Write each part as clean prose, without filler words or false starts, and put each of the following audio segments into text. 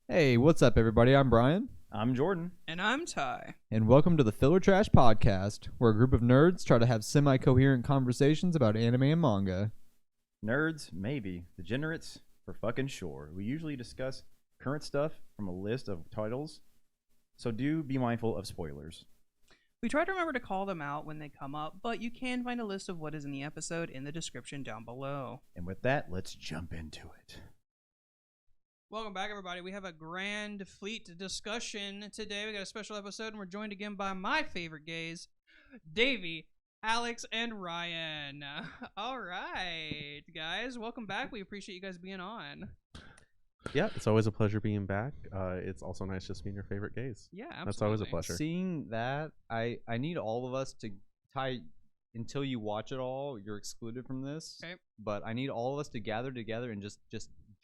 Hey, what's up, everybody? I'm Brian, I'm Jordan. And I'm Ty. and welcome to the Filler Trash Podcast, where a group of nerds try to have semi-coherent conversations about anime and manga. Nerds, maybe. Degenerates, for fucking sure. We usually discuss current stuff from a list of titles, so do be mindful of spoilers. We try to remember to call them out when they come up, but you can find a list of what is in the episode in the description down below. And with that, let's jump into it. Welcome back, everybody. We have a grand fleet discussion today. We got a special episode, and we're joined again by my favorite gays, Davey, Alex, and Ryan. All right, guys. Welcome back. We appreciate you guys being on. Yeah, it's always a pleasure being back. It's also nice just being your favorite gays. Yeah, absolutely. That's always a pleasure. Seeing that, I need all of us to tie. Until you watch it all, you're excluded from this. Okay. But I need all of us to gather together and just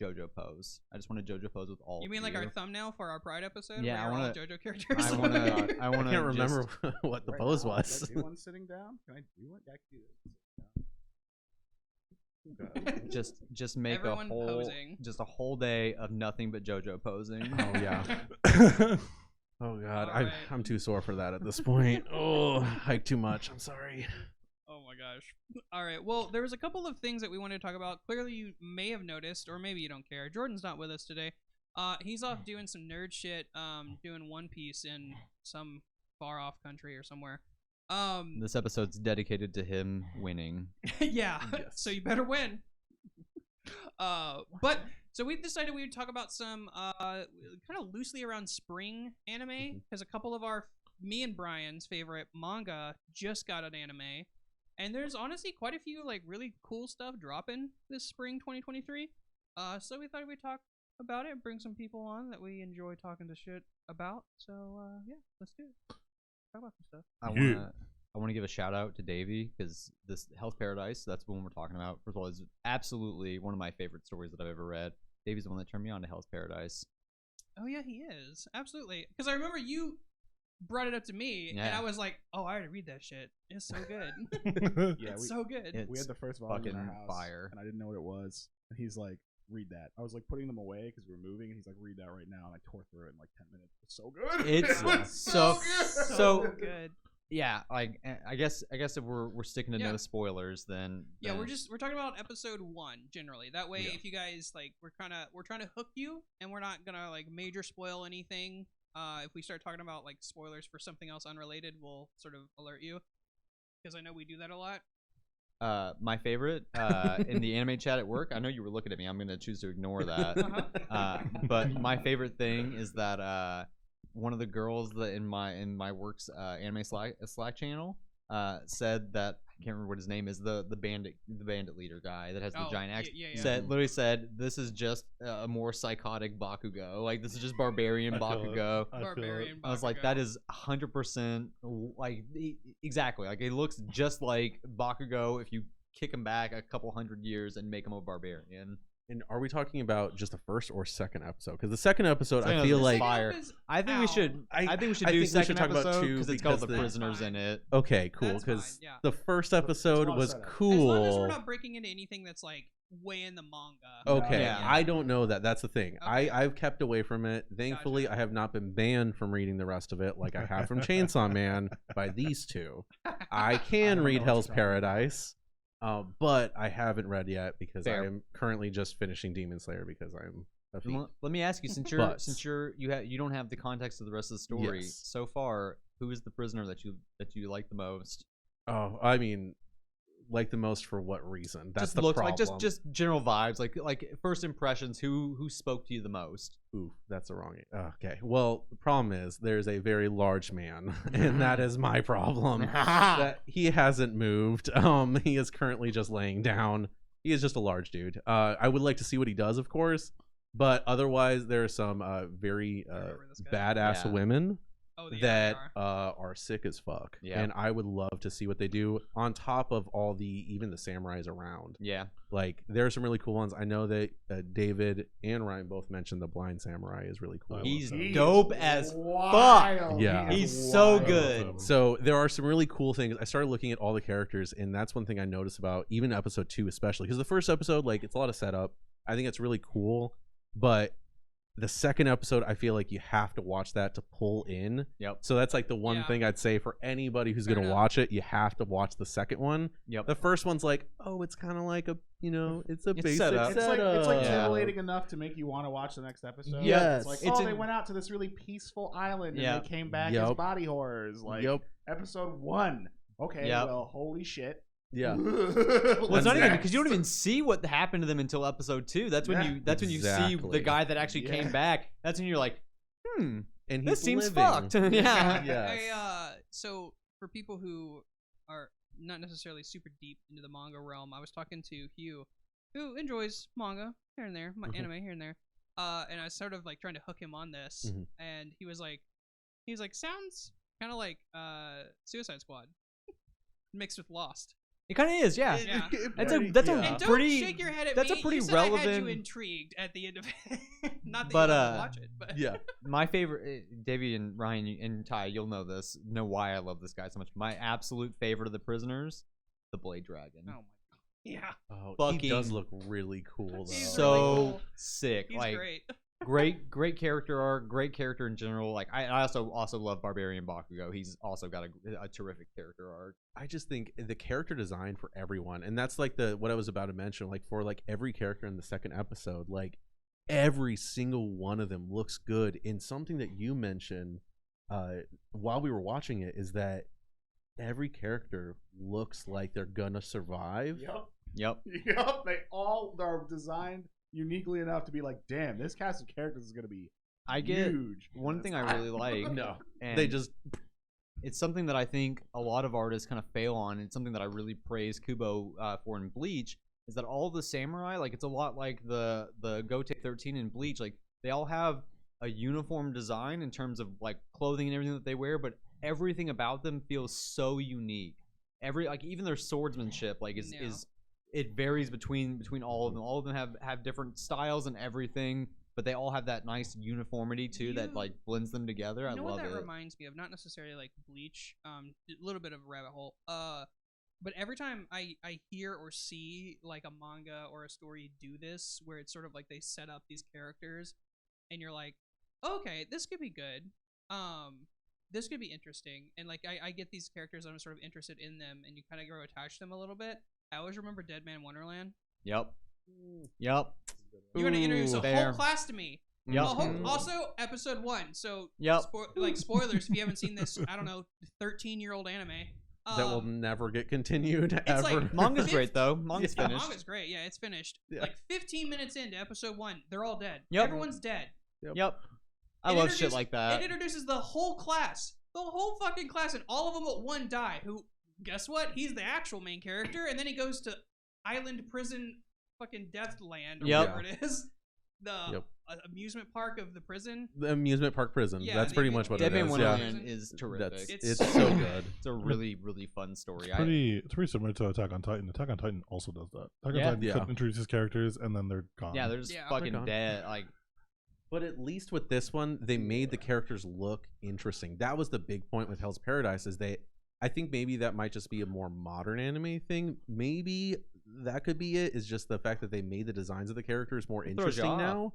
JoJo pose. I just want to JoJo pose with all. You mean like our thumbnail for our Pride episode? Yeah, where I want JoJo characters. I want to. I can't remember what the pose was. Can I do one sitting down? Can I do one? Yeah, I can do this. just make Everyone a whole posing. just a whole day of nothing but JoJo posing. Oh yeah. Oh god, All right. I'm too sore for that at this point. Oh, hike too much. I'm sorry. Oh my gosh. All right. Well, there was a couple of things that we wanted to talk about. Clearly, you may have noticed, or maybe you don't care. Jordan's not with us today. He's off doing some nerd shit, doing One Piece in some far off country or somewhere. This episode's dedicated to him winning. Yeah. Yes. So you better win. But so we decided we would talk about some kind of loosely around spring anime, because a couple of me and Brian's favorite manga just got an anime. And there's honestly quite a few like really cool stuff dropping this spring 2023. So we thought we'd talk about it and bring some people on that we enjoy talking to shit about. So yeah, let's do it. Talk about some stuff. I want to give a shout out to Davey, because this Hells Paradise, that's the one we're talking about. First of all, is absolutely one of my favorite stories that I've ever read. Davey's the one that turned me on to Hells Paradise. Oh yeah, he is. Absolutely. Because I remember you brought it up to me, and I was like, "Oh, I had to read that shit. It's so good. Yeah, It's so good." we had the first volume in our fucking house, fire. and I didn't know what it was. And he's like, "Read that." I was like putting them away because we were moving, and he's like, "Read that right now." And I tore through it in like 10 minutes. It's so good. It's It was so- good. so good. Yeah, like I guess if we're sticking to Yeah. no spoilers, then Yeah, we're talking about episode 1 generally. That way, Yeah. if you guys like, we're trying to hook you, and we're not gonna like major spoil anything. If we start talking about like spoilers for something else unrelated, we'll sort of alert you, because I know we do that a lot. my favorite in the anime chat at work. I know you were looking at me. I'm gonna choose to ignore that. But my favorite thing is that one of the girls that in my work's anime Slack channel said that, I can't remember what his name is, the bandit leader guy that has the giant axe, literally said this is just a more psychotic Bakugo. Like, this is just barbarian Bakugo. Barbarian. I was like, that is 100% like exactly, like it looks just like Bakugo if you kick him back a couple hundred years and make him a barbarian. And are we talking about just the first or second episode? Because the second episode, Second I feel episode like is fire. I think we should. I think we should do second talk about episode two because it's got the because prisoners in it. okay, cool. That's Because fine, yeah. the first episode lot of was setup. As long as we're cool. not breaking into anything that's like way in the manga. Okay, Yeah. I don't know that. That's the thing. Okay. I've kept away from it. Thankfully, Gotcha. I have not been banned from reading the rest of it like I have from Chainsaw Man by these two. I can don't read know what Hell's you're talking about. Paradise, but I haven't read yet because Fair. I am currently just finishing Demon Slayer because I'm a fiend. Let me ask you, since you don't have the context of the rest of the story Yes. so far, who is the prisoner that you like the most? Oh, I mean, like the most for what reason? That's Just the looks problem. like just general vibes, like first impressions. Who spoke to you the most? Ooh, that's the wrong. Okay. Well, the problem is there's a very large man, and that is my problem. That he hasn't moved. He is currently just laying down. He is just a large dude. I would like to see what he does, of course, but otherwise there are some very remember this guy. badass Yeah. women Oh, the that Avatar. are sick as fuck. Yeah. And I would love to see what they do on top of all even the samurais around. Yeah, Like, there are some really cool ones. I know that David and Ryan both mentioned the blind samurai is really cool. he's He dope is as fuck. wild. Yeah. He is He's so wild. good. So there are some really cool things. I started looking at all the characters, and that's one thing I noticed about even episode 2 especially, because the first episode, like, it's a lot of setup. I think it's really cool, but the second episode, I feel like you have to watch that to pull in. Yep. So that's like the one Yeah. thing I'd say for anybody who's Fair gonna enough. watch it. You have to watch the second one. Yep. The first one's like, oh, it's kind of like a, it's a It's basic set up. It's like Yeah. titillating enough to make you want to watch the next episode. Yes. It's like, It's oh, they in- went out to this really peaceful island and Yeah. they came back Yep. as body horrors. Like Yep. episode 1. Okay, Yep. well, holy shit. Yeah. Well, it's not even Next. because you don't even see what happened to them until episode 2. That's when Yeah. you see Exactly. the guy that actually Yeah. came back. That's when you're like, And he's this seems living. fucked. yeah. Yes. So for people who are not necessarily super deep into the manga realm, I was talking to Hugh, who enjoys manga here and there, anime here and there, and I was sort of like trying to hook him on this, Mhm. and he was like, sounds kind of like Suicide Squad mixed with Lost. It kind of is, yeah. Yeah. That's Pretty- a that's yeah. a And don't pretty shake your head at that's me. a pretty You said I had relevant. you intrigued at the end of it. Not that But, you want to watch it, but Yeah. My favorite, Davey and Ryan and Ty, you'll know this. Know why I love this guy so much. My absolute favorite of the prisoners, the Blade Dragon. oh my god, yeah, Oh, he does Fucking look really cool though. He's So really cool. sick. he's like great. great character arc, great character in general. Like I also love Barbarian Bakugo. He's also got a terrific character arc. I just think the character design for everyone, and that's like what I was about to mention. Like for like every character in the second episode, like every single one of them looks good. And something that you mentioned while we were watching it is that every character looks like they're gonna survive. Yep. Yep. Yep. They all are designed uniquely enough to be like, damn, this cast of characters is going to be I get huge. one And thing it's I really not. like. No, and they just it's something that I think a lot of artists kind of fail on. It's something that I really praise Kubo for in Bleach. Is that all the samurai, like it's a lot like the Gote 13 in Bleach, like they all have a uniform design in terms of like clothing and everything that they wear, but everything about them feels so unique. Like even their swordsmanship like is it varies between all of them. All of them have different styles and everything, but they all have that nice uniformity too that like blends them together. I You know love what that it. reminds me of? Not necessarily like Bleach, a little bit of a rabbit hole. But every time I hear or see like a manga or a story do this, where it's sort of like they set up these characters, and you're like, okay, this could be good. This could be interesting, and like I get these characters, I'm sort of interested in them, and you kind of grow attached to them a little bit. I always remember Dead Man Wonderland. Yep. Mm. Yep. You're gonna introduce a There. whole class to me. Yep. Also, episode 1. So, Yep. Spoilers if you haven't seen this. I don't know, 13-year-old anime. that will never get continued it's ever. like- Manga's great though. Manga's Yeah, finished. manga's great. Yeah, it's finished. Yeah. Like 15 minutes into episode 1, they're all dead. Yep. Everyone's dead. Yep. I It love shit introduces- like that. It introduces the whole class. The whole fucking class, and all of them but one die. Who, guess what? He's the actual main character, and then he goes to Island Prison fucking Death Land, or Yep. whatever it is. The Yep. amusement park of the prison. The amusement park prison. Yeah, That's the pretty much what Dead it Man is. Yeah. Wonderland is terrific. That's It's it's so so good. good. It's a really fun story. It's pretty similar to Attack on Titan. Attack on Titan also does that. Attack Yeah. on Titan Yeah. introduces characters and then they're gone. Yeah, they're just Yeah. fucking They're gone. dead. Like But at least with this one, they made the characters look interesting. That was the big point with Hell's Paradise. I think maybe that might just be a more modern anime thing. Maybe that could be it. Is just the fact that they made the designs of the characters more It throws you interesting off. now.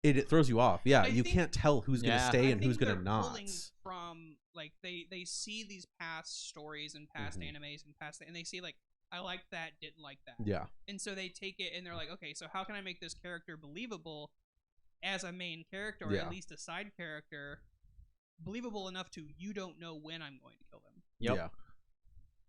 It throws you off. Yeah, I you think- can't tell who's gonna Yeah. stay I and who's think gonna they're not. pulling from like they see these past stories and past animes and past, and they see like, I like that, didn't like that. Yeah, And so they take it and they're like, okay, so how can I make this character believable as a main character, or Yeah. at least a side character, believable enough to you don't know when I'm going to kill them. Yep. yeah,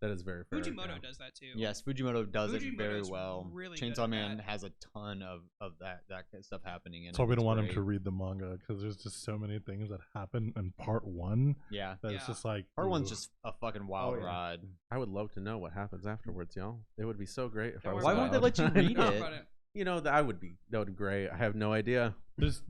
that is very fair. Fujimoto yeah. does that too. yes, Fujimoto does it very Fujimoto's well. really good Chainsaw at Man that. has a ton of that kind of stuff happening in That's why it. we It's don't want him great. to read the manga because there's just so many things that happen in part 1 Yeah. that it's Yeah. just like Part one's ooh. just a fucking wild Oh, yeah. ride. I would love to know what happens afterwards, y'all. It would be so great if Don't I was. worry Why about won't they allowed. let you read Talk it? about it. You know, that would be great. I have no idea. there's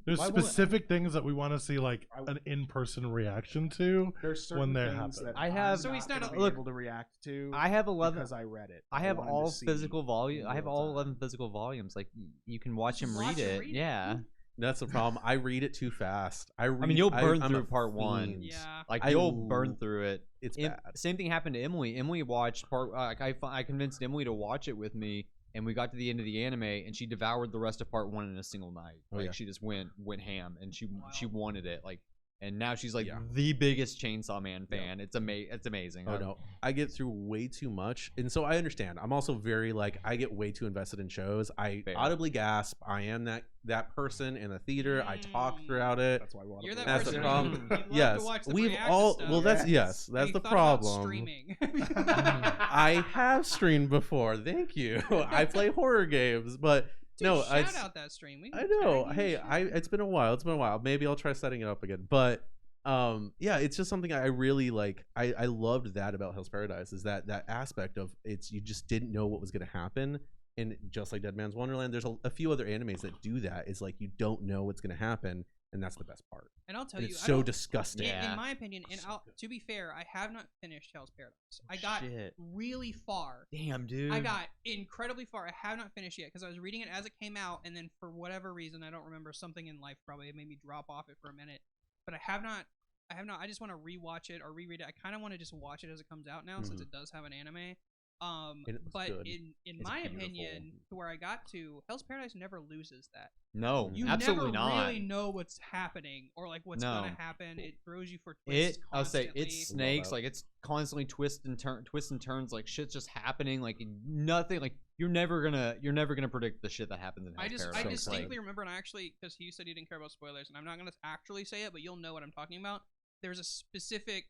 Why won't- specific things that we want to see like I- an in-person reaction to. There's certain when they things happen. that I have- I'm So he's not gonna a- be look, able to react to. I have 11. because I read it. I have wanted to all see physical volume. in I have real all time. 11 physical volumes. Like you can watch him Watch read him it. read it. Yeah. That's the problem. I read it too fast. I mean, you'll burn I'm through a part 1. fiend. Yeah. Like I you'll l- burn through it. It's Em- bad. Same thing happened to Emily. Emily watched part. Like I convinced Emily to watch it with me, and we got to the end of the anime, and she devoured the rest of part 1 in a single night. Oh, Like yeah. she just went ham, and she wanted it. Like, and now she's like Yeah. the biggest Chainsaw Man fan. It's amazing. Oh no, I get through way too much, and so I understand. I'm also very like I get way too invested in shows. I Fair. audibly gasp. I am that person in the theater. I talk throughout it. That's why we want to You're that That's the person problem. who you love Yes, to watch the we've react to all. stuff. Well, that's Yes. yes, Have that's you the thought about problem. streaming? I have streamed before. Thank you. I play horror games, but Dude, no, shout it's, out that stream. We I can know. tag you Hey, and shit. it's been a while. It's been a while. Maybe I'll try setting it up again. But yeah, it's just something I really like. I loved that about Hell's Paradise is that aspect of it's you just didn't know what was going to happen. And just like Dead Man's Wonderland, there's a few other animes that do that. Is like you don't know what's going to happen, and that's the best part. And I'll tell And you, it's I so don't- disgusting. Yeah. in my opinion, and So good. to be fair, I have not finished Hell's Paradise. I got Shit. really far. Damn, dude. I got incredibly far. I have not finished yet because I was reading it as it came out, and then for whatever reason, I don't remember, something in life probably made me drop off it for a minute. But I have not. I just want to rewatch it or reread it. I kind of want to just watch it as it comes out now, since it does have an anime. And it looks But good. in It's my beautiful. opinion, to where I got to, Hell's Paradise never loses that. No, You absolutely never not. really know what's happening or like what's No. gonna happen. It throws you for twists. I'll say constantly. it's snakes. that. Like it's constantly twists and turns. Like shit's just happening. Like nothing. Like you're never gonna predict the shit that happens in Hell's I Paradise. distinctly remember, and I actually, because he said he didn't care about spoilers, and I'm not gonna actually say it, but you'll know what I'm talking about. There's a specific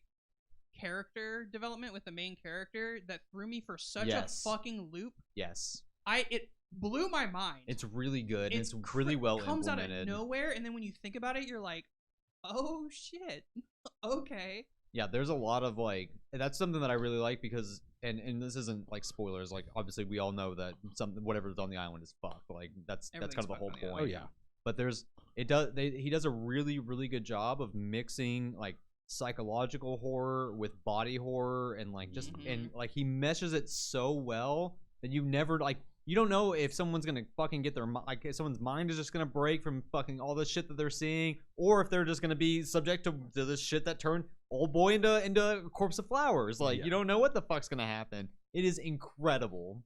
character development with the main character that threw me for such Yes. a fucking loop. Yes, It blew my mind. it's really good. And it's cr- really well comes out implemented. of nowhere, and then when you think about it, you're like, oh shit, okay. Yeah, there's a lot of like that's something that I really like because and this isn't like spoilers. Like obviously we all know that whatever's on the island is fucked. Like that's kind of Everything's the whole fucked on the point. Oh yeah. But he does a really good job of mixing like psychological horror with body horror and like just and like he meshes it so well that you never like you don't know if someone's gonna fucking get their like if someone's mind is just gonna break from fucking all the shit that they're seeing, or if they're just gonna be subject to this shit that turned old boy into a corpse of flowers. Like Yeah. you don't know what the fuck's gonna happen. It is incredible.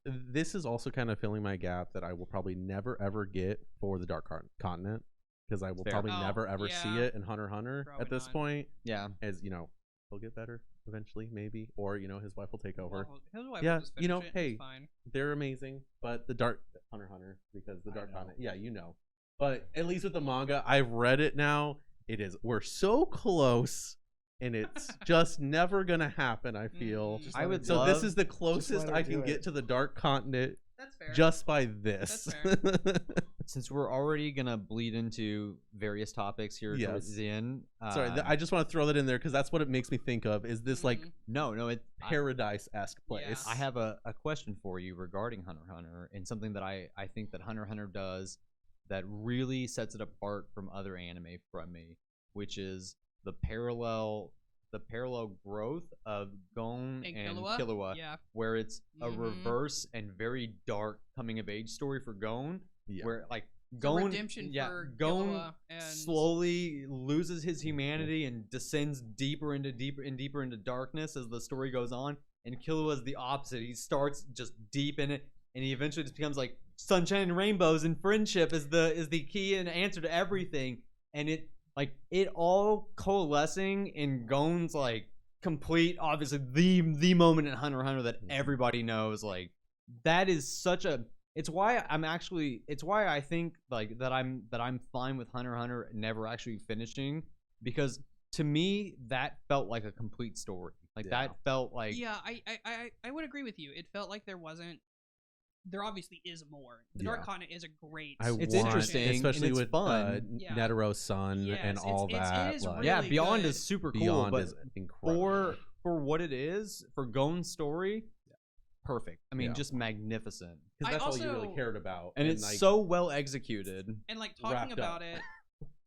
This is also kind of filling my gap that I will probably never ever get for the Dark Continent because I will Fair. probably Oh, never ever see yeah. it in Hunter x Hunter Probably at this not. point. Yeah. As you know, he'll get better eventually, maybe, or his wife will take over. Well, his wife Yeah, will just you know, finish it, and it's hey, fine. They're amazing, but the Dark Hunter x Hunter because the I Dark know. Continent, yeah, you know. But at least with the manga, I've read it now. We're so close. And it's just never gonna happen. I feel. Just I would So love, this is the closest her I do can it. get to the Dark Continent That's fair. just by this. That's since we're already gonna bleed into various topics here Yes. towards the end. Sorry, I just want to throw that in there because that's what it makes me think of. Is this like Mhm. no, paradise-esque place? Yeah. I have a question for you regarding Hunter x Hunter and something that I think that Hunter x Hunter does that really sets it apart from other anime from me, which is the parallel growth of Gon and Killua, Yeah. where it's a Mhm. reverse and very dark coming of age story for Gon, Yeah. where like It's a Gon, redemption for Gon Killua and slowly loses his humanity and descends deeper into darkness as the story goes on. And Killua is the opposite. He starts just deep in it, and he eventually just becomes like sunshine and rainbows, and friendship is the key and answer to everything. And it all coalescing in Gon's like complete, obviously the moment in Hunter x Hunter that everybody knows. Like that is such a. It's why I think like that I'm fine with Hunter x Hunter never actually finishing, because to me that felt like a complete story. Like Yeah. that felt like Yeah, I would agree with you. It felt like there wasn't. There obviously is more. The Yeah. Dark Continent is a great. I It's want, interesting, and especially it's with fun. Yeah. Netero's son Yes, and all that. it is like, yeah, really Beyond good. is super cool, Beyond but is incredible. for what it is, for Gon's story, perfect. I mean, Yeah. just magnificent. because I that's all you also- really cared about, And it's like, so well executed. And like wrapped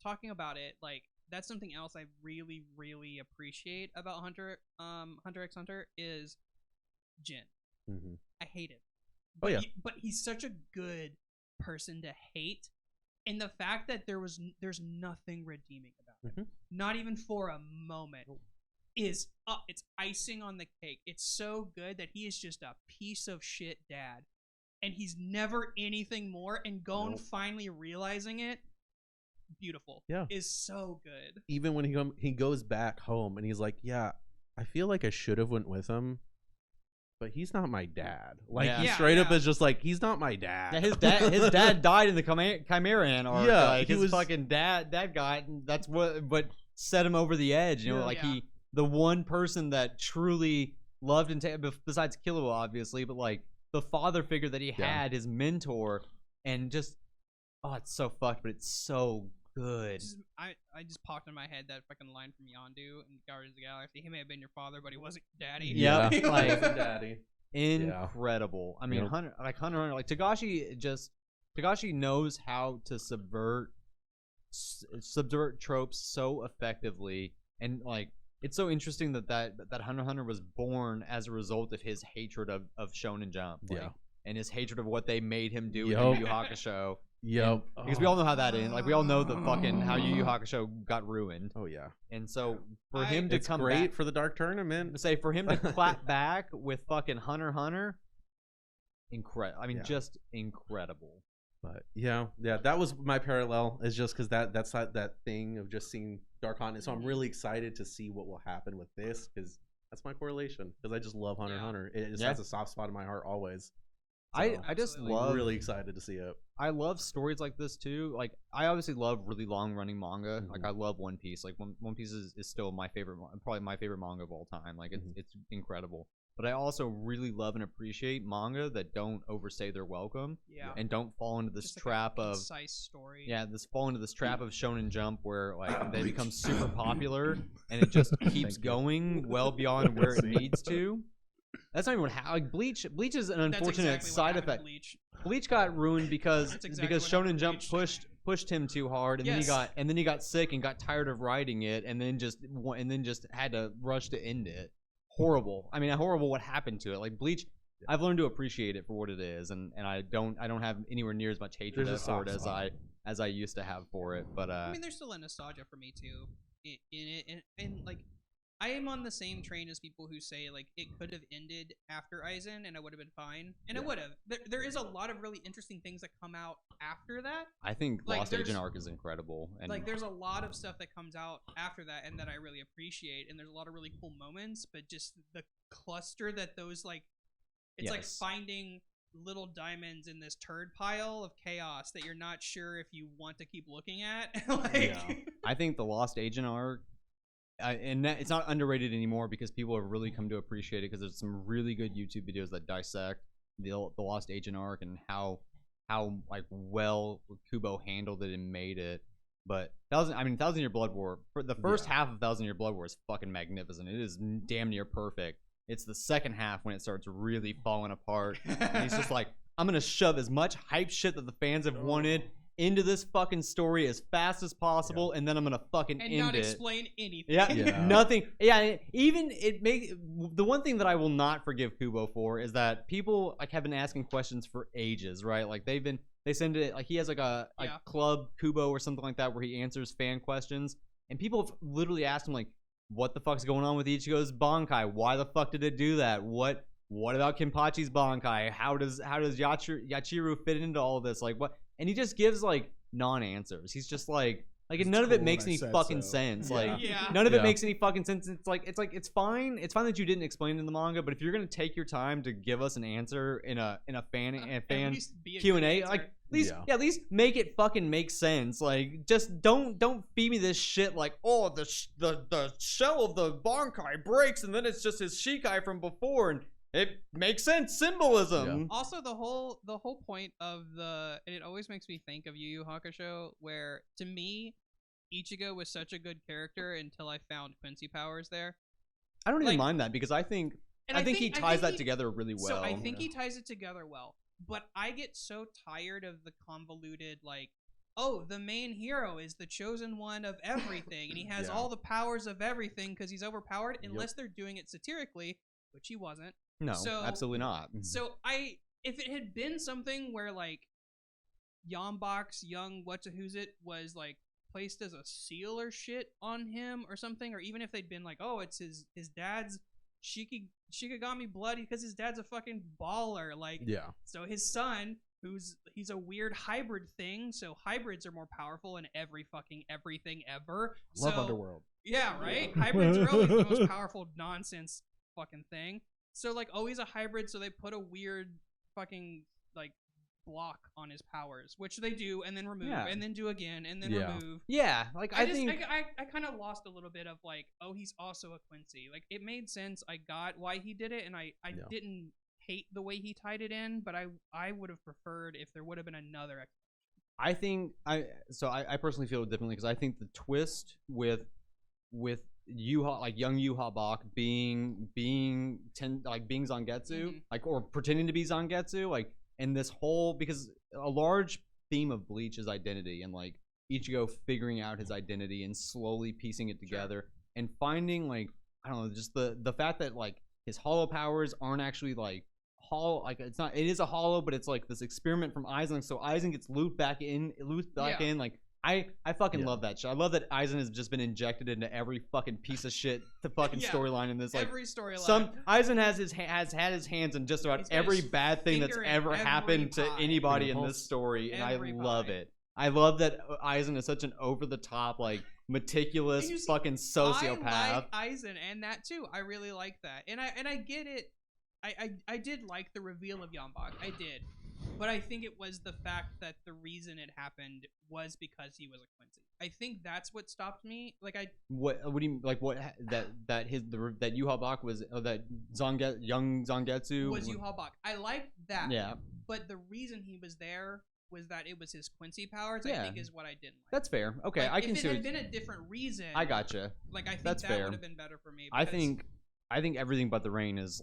talking about it, like that's something else I really, really appreciate about Hunter x Hunter is Jin. Mhm. I hate him. Oh, yeah. But he's such a good person to hate, and the fact that there's nothing redeeming about him, Mhm. not even for a moment, is it's icing on the cake. It's so good that he is just a piece of shit dad, and he's never anything more, and Gon finally realizing it, beautiful. Yeah. Is so good. Even when he goes back home and he's like, yeah, I feel like I should have went with him, but he's not my dad. Like Yeah. he Yeah, straight up yeah. is just like, he's not my dad. Yeah, his dad died in the Chimera Ant arc. Yeah, like, he his was- fucking dad guy. That's what set him over the edge. You know, Yeah. like Yeah. the one person that truly loved and besides Killua, obviously, but like the father figure that he Yeah. had, his mentor, and just it's so fucked, but it's so good. I just popped in my head that fucking line from Yondu in Guardians of the Galaxy. He may have been your father, but he wasn't your daddy. Yeah, Yeah. like Daddy. incredible. I mean, Yep. Hunter, like Tagashi knows how to subvert tropes so effectively, and like it's so interesting that Hunter x Hunter was born as a result of his hatred of Shonen Jump, like, Yeah. and his hatred of what they made him do Yup. in Yu Yu Hakusho. Yep. Because we all know how that ends. Like we all know the fucking how Yu Yu Hakusho got ruined, Oh yeah. and so for him to It's come great back, for the Dark Tournament. say for him to clap back with fucking Hunter x Hunter, incredible. I mean, Yeah. just incredible. But yeah, that was my parallel. Is just because that's that thing of just seeing Dark Continent. So I'm really excited to see what will happen with this because that's my correlation. Because I just love Hunter x Yeah. Hunter. It just Yeah. has a soft spot in my heart always. I So, just Absolutely. love really excited to see it. I love stories like this too. Like I obviously love really long running manga. Like I love One Piece. Like One Piece is still my favorite, probably my favorite manga of all time. Like it's incredible. But I also really love and appreciate manga that don't overstay their welcome Yeah. and don't fall into this Just like trap a of concise story. fall into this trap of Shonen Jump where like they become super popular and it just keeps going well beyond where it needs to. That's not even what like Bleach is an That's unfortunate exactly what side happened to effect. Bleach. Bleach got ruined because That's exactly because what happened Shonen to Jump Bleach. pushed him too hard, and Yes. then he got sick and got tired of writing it, and then just had to rush to end it. Horrible. I mean, horrible what happened to it. Like Bleach, I've learned to appreciate it for what it is, and I don't have anywhere near as much hatred There's a for it soft spot. as I used to have for it. But I mean, there's still a nostalgia for me too in it, and like I am on the same train as people who say like it could have ended after Aizen and I would have been fine, and it would have. There is a lot of really interesting things that come out after that. I think like, Lost there's- Agent arc is incredible, and Like there's a lot of stuff that comes out after that and that I really appreciate, and there's a lot of really cool moments, but just the cluster that those like it's like Yes. finding little diamonds in this turd pile of chaos that you're not sure if you want to keep looking at. Like Yeah. I think the Lost Agent arc, and it's not underrated anymore because people have really come to appreciate it because there's some really good YouTube videos that dissect the Lost Agent arc and how like well Kubo handled it and made it. But Thousand Year Blood War, for the first half of Thousand Year Blood War is fucking magnificent. It is damn near perfect. It's the second half when it starts really falling apart. And he's just like, I'm gonna shove as much hype shit that the fans have wanted into this fucking story as fast as possible, and then I'm gonna fucking and end not it. explain anything. Yeah, Yeah. nothing. Yeah, even it make the one thing that I will not forgive Kubo for is that people like have been asking questions for ages, right? Like they send it like he has like a Yeah. club Kubo or something like that where he answers fan questions, and people have literally asked him like, what the fuck's going on with Ichigo's Bankai? Why the fuck did it do that? What about Kenpachi's Bankai? How does Yachiru fit into all of this? Like what? And he just gives like non-answers. He's just like It's none of cool it makes when I any said fucking so. sense. Yeah. Like Yeah. none of it Yeah. makes any fucking sense. It's fine. It's fine that you didn't explain it in the manga, but if you're gonna take your time to give us an answer in a fan At fan least be a Q&A, good like answer. at least make it fucking make sense. Like just don't feed me this shit like, oh, the shell of the Bankai breaks and then it's just his Shikai from before and it makes sense, symbolism. Also, the whole point of and it always makes me think of Yu Yu Hakusho, where to me, Ichigo was such a good character until I found Quincy powers there. I don't even Like- mind that because I think And he ties that together really well. So I think he ties it together well. But I get so tired of the convoluted, like, oh, the main hero is the chosen one of everything, and he has Yeah. all the powers of everything because he's overpowered, unless they're doing it satirically, which he wasn't. No, So- absolutely not. So if it had been something where like Yambok's young what's-a-who's-it was like placed as a seal or shit on him or something, or even if they'd been like, oh, it's his dad's Shikigami blood because his dad's a fucking baller. Like, Yeah. so his son, he's a weird hybrid thing. So hybrids are more powerful in everything ever. Love so, Underworld. Yeah, right. Hybrids are always the most powerful nonsense fucking thing. So like, he's a hybrid. So they put a weird fucking like block on his powers, which they do, and then remove, and then do again, and then remove. Yeah, like I think I kind of lost a little bit of like, oh, he's also a Quincy. Like it made sense. I got why he did it, and I didn't hate the way he tied it in, but I would have preferred if there would have been another. I think I personally feel differently because I think the twist with Yuha, like young Yuha Bach being Zangetsu, like, or pretending to be Zangetsu, like. And this whole, because a large theme of Bleach is identity, and like Ichigo figuring out his identity and slowly piecing it together and finding, like, I don't know, just the fact that like his hollow powers aren't actually like hollow, like it is a hollow, but it's like this experiment from Aizen, so Aizen gets looped back in, like I fucking love that shit. I love that Aizen has just been injected into every fucking piece of shit the fucking storyline in this. Like every storyline. Aizen has had his hands in just about every bad thing that's ever happened to anybody in this story, and I love it. I love that Aizen is such an over the top, like meticulous fucking sociopath. I like Aizen and that too. I really like that, and I get it. I did like the reveal of Yambach. I did. But I think it was the fact that the reason it happened was because he was a Quincy. I think that's what stopped me. Like what do you like? What that Yuha Bach was that young Zangetsu was Yuha Bach. I liked that. Yeah. But the reason he was there was that it was his Quincy powers. I think is what I didn't like. That's fair. Okay, like, I can see. If it had been a different reason, I gotcha. Like I think that's that fair. would have been better for me. I think Everything But the Rain is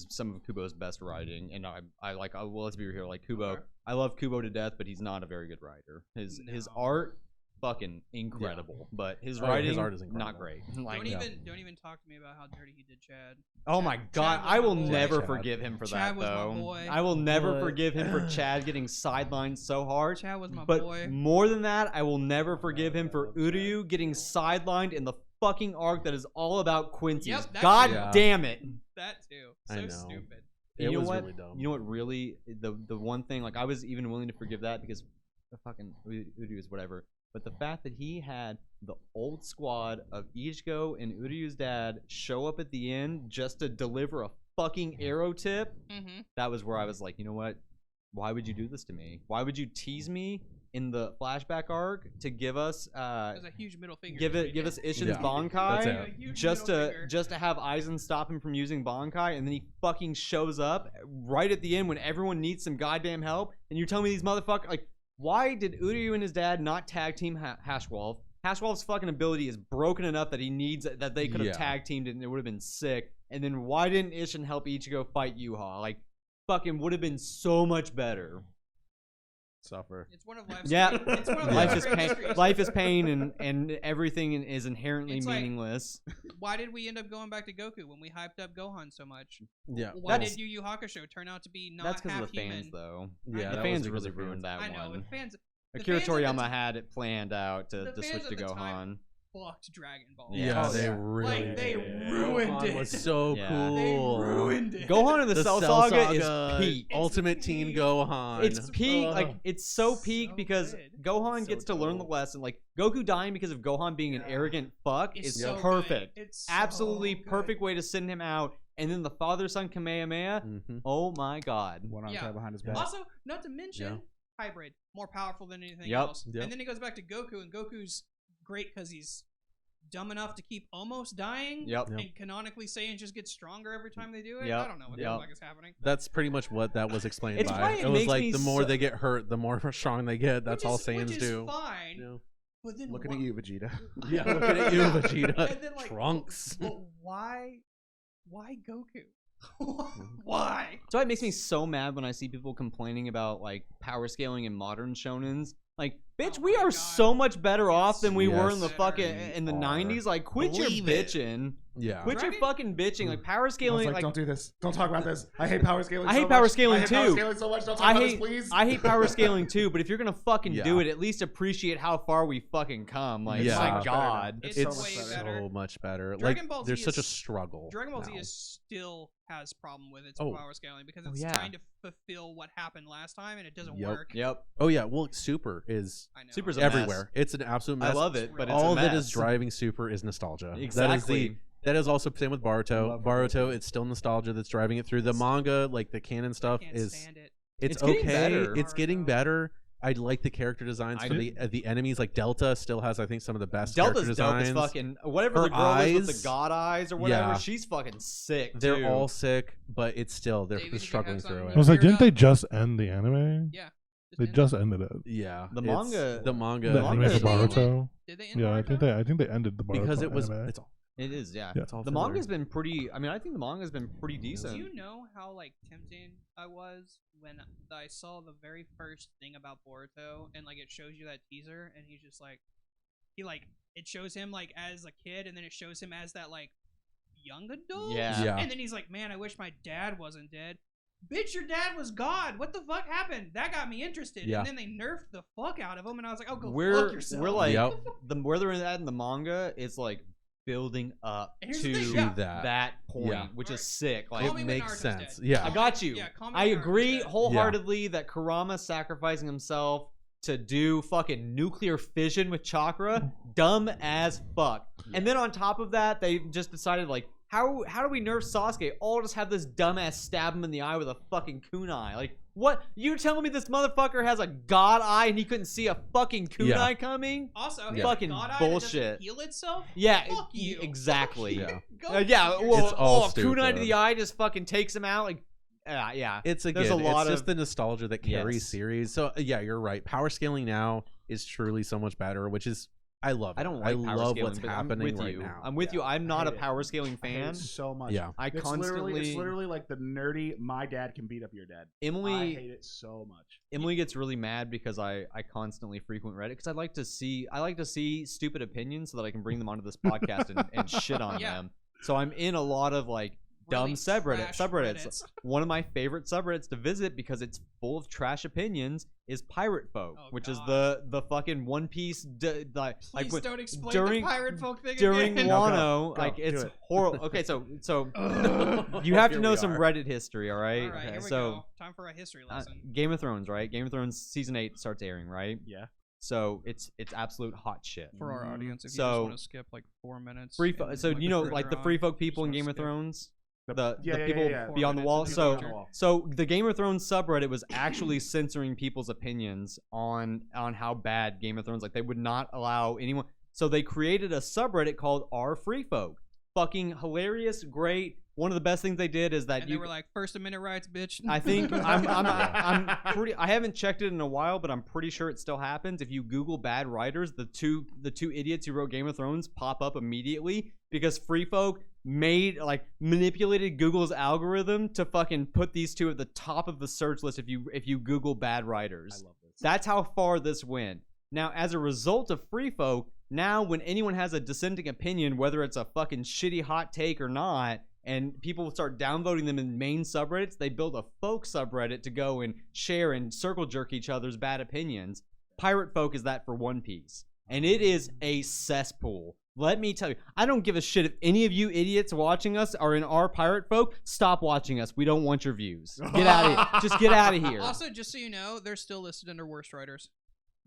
some of Kubo's best writing, and well, let's be real here, like Kubo. Okay. I love Kubo to death, but he's not a very good writer. His art, fucking incredible, but his writing, his art is incredible. Not great. Like, don't even talk to me about how dirty he did Chad. Oh my god, I will never forgive him for Chad that was though. My boy. I will never forgive him for Chad getting sidelined so hard. Chad was my but boy. More than that, I will never forgive him for Uryu getting sidelined in the fucking arc that is all about Quincy's. Yep, God damn it. That too. So stupid. You know what? Really dumb. You know what? Really, the one thing, like I was even willing to forgive that because the fucking Uryu is whatever. But the fact that he had the old squad of Ichigo and Uryu's dad show up at the end just to deliver a fucking arrow tip, that was where I was like, you know what? Why would you do this to me? Why would you tease me in the flashback arc to give us a huge middle finger? Give us Ishin's Bankai just to have Aizen stop him from using Bankai, and then he fucking shows up right at the end when everyone needs some goddamn help, and you tell me these motherfuckers like. Why did Uryu and his dad not tag team Hashwolf? Hashwolf's fucking ability is broken enough that he needs that they could have tag teamed it and it would have been sick. And then why didn't Ishin help Ichigo fight Yuha? Like, fucking would have been so much better. Suffer. It's one of life's it's one of life is pain. Life is pain, and everything is inherently meaningless. Why did we end up going back to Goku when we hyped up Gohan so much? Yeah. Why did Yu Yu Hakusho turn out to be not that's half of the human? Fans, though. Yeah, the fans really ruined that one. I know. Akira Toriyama had it planned out to switch to Gohan. Fucked Dragon Ball. Yeah, they really they ruined it. Gohan was so cool. They ruined it. Gohan in the Cell Saga is peak. Ultimate Teen Gohan. It's peak. Like it's so peak because Gohan gets to learn the lesson. Like Goku dying because of Gohan being an arrogant fuck is perfect. It's absolutely perfect way to send him out. And then the father-son Kamehameha. Oh my god. One arm tied behind his back. Also, not to mention hybrid, more powerful than anything else. And then he goes back to Goku, and Goku's great because he's dumb enough to keep almost dying. And canonically Saiyans just get stronger every time they do it. I don't know what the fuck is happening. That's pretty much what that was explained it's by. It was like the more they get hurt, the more strong they get. That's all Saiyans which do. Is fine. But then looking at you, Vegeta. Looking at you, Vegeta. And then, like, Trunks. But why Goku? Why? So it makes me so mad when I see people complaining about like power scaling in modern shonens. Like Bitch, Oh we my are God. so much better off than we were in the Yes, fucking in the we are. 90s. Like, quit your Believe it. bitching. Yeah. Quit your Dragon- fucking bitching. Like, power I was scaling. like, don't do this. Don't talk about this. I hate power scaling. I so hate power much. scaling I hate power too. scaling so much. Don't talk I about hate, this, please. I hate power scaling too, but if you're gonna fucking Yeah. do it, at least appreciate how far we fucking come. Like, Yeah. my So much better now. God. It's so way much better. better. So much better. Dragon Like Ball Z there's such a is- struggle. Dragon Ball Z now. is still has problem with its Oh. power scaling because Oh, it's yeah. trying to fulfill what happened last time and it doesn't Yep. work. Yep. Oh yeah, well Super is I know. Super's a everywhere. mess. It's an absolute mess. I love it, but it's All a that is mess. driving Super is nostalgia. Exactly. That is also same with Baruto. love Baruto, Boruto. it's still nostalgia that's driving it through. The manga, like the canon stuff, Can't is stand it. it's getting okay. better. It's getting Baruto. better. I like the character designs I for do. the enemies. Like Delta still has, I think, some of the best Delta's character dope designs. as fucking whatever Her the girl is with eyes- the god eyes or whatever. Yeah. She's fucking sick. They're too. all sick, but it's still they're David, did you struggling have through something it. I was like, Cleared didn't they up. just end the anime? Yeah. They ended. just ended it. Yeah, The it's- manga- the manga, The manga anime for is- Baruto. Did they end Yeah, I Naruto? think they ended the Baruto because it was anime. it's all It is, yeah. Yeah. it's all The filler. manga's been pretty. I mean, I think the manga's been pretty decent. Do you know how like tempting I was when I saw the very first thing about Boruto and like it shows you that teaser and he's just like it shows him like as a kid and then it shows him as that like young adult. Yeah. Yeah. And then he's like, "Man, I wish my dad wasn't dead." Bitch, your dad was God. What the fuck happened? That got me interested. Yeah. And then they nerfed the fuck out of him, and I was like, "Oh, go We're fuck yourself." we're like Yep. where they're at in the manga is like building up And here's to the thing, yeah. that point, Yeah. which is Right. sick. Call Like, me It when makes Naruto's sense. dead. Yeah. I got you. Yeah, call me I when Naruto's agree dead. wholeheartedly that Kurama sacrificing himself to do fucking nuclear fission with chakra, dumb as fuck. And then on top of that, they just decided like, how do we nerf Sasuke? All just have this dumbass stab him in the eye with a fucking kunai. Like, what? You're telling me this motherfucker has a god eye and he couldn't see a fucking kunai Yeah. coming? Also, Yeah. Fucking God Eye that bullshit. doesn't heal itself. Yeah, Fuck you. exactly. Yeah. Go Yeah, fuck well, It's all kunai to stupid. the eye just fucking takes him out. Like, yeah. It's again, There's a lot it's just of- the nostalgia that carries Yes. series. So yeah, you're right. Power scaling now is truly so much better, which is I love. I it. don't like power love scaling, what's but happening I'm with right you. now. I'm with you. I'm not a hate it. power scaling I hate fan. it so much. Yeah. I It's constantly literally like the nerdy. My dad can beat up your dad. I Emily hate it so much. Emily gets really mad because I constantly frequent Reddit because I like to see stupid opinions so that I can bring them onto this podcast and shit on Yeah. them. So I'm in a lot of like dumb Really subreddits. trash Subreddits. Reddits. One of my favorite subreddits to visit because it's full of trash opinions is Pirate Folk, Oh, which is God. the fucking One Piece like Please when- don't explain during- the pirate folk thing during again. Wano, Go. like Do it's it. horrible. Okay, so you have to Here know we some are. Reddit history, all right? All right, here we so go. Time for a history lesson. Game of Thrones, right? Game of Thrones season 8 starts airing, right? Yeah. So it's absolute hot shit. For our audience, if you So- just want to skip like 4 minutes. Free and so click you know further like the on, free folk people in just Game wanna of skip. Thrones, Yeah, the yeah, people yeah. beyond the 4 wall. minutes So into the future. so the Game of Thrones subreddit was actually censoring people's opinions on how bad Game of Thrones. Like they would not allow anyone. So they created a subreddit called Our Free Folk. Fucking hilarious, great. One of the best things they did is that And they were like, First Amendment rights, bitch. I think I'm pretty. I haven't checked it in a while, but I'm pretty sure it still happens. If you Google bad writers, the two idiots who wrote Game of Thrones pop up immediately because Free Folk manipulated Google's algorithm to fucking put these two at the top of the search list if you Google bad writers. I love this. That's how far this went. Now, as a result of Free Folk, now when anyone has a dissenting opinion, whether it's a fucking shitty hot take or not, and people start downvoting them in main subreddits, they build a folk subreddit to go and share and circle jerk each other's bad opinions. Pirate Folk is that for One Piece. And it is a cesspool. Let me tell you, I don't give a shit if any of you idiots watching us are in our Pirate Folk. Stop watching us. We don't want your views. Get out of here. Just get out of here. Also, just so you know, they're still listed under worst writers.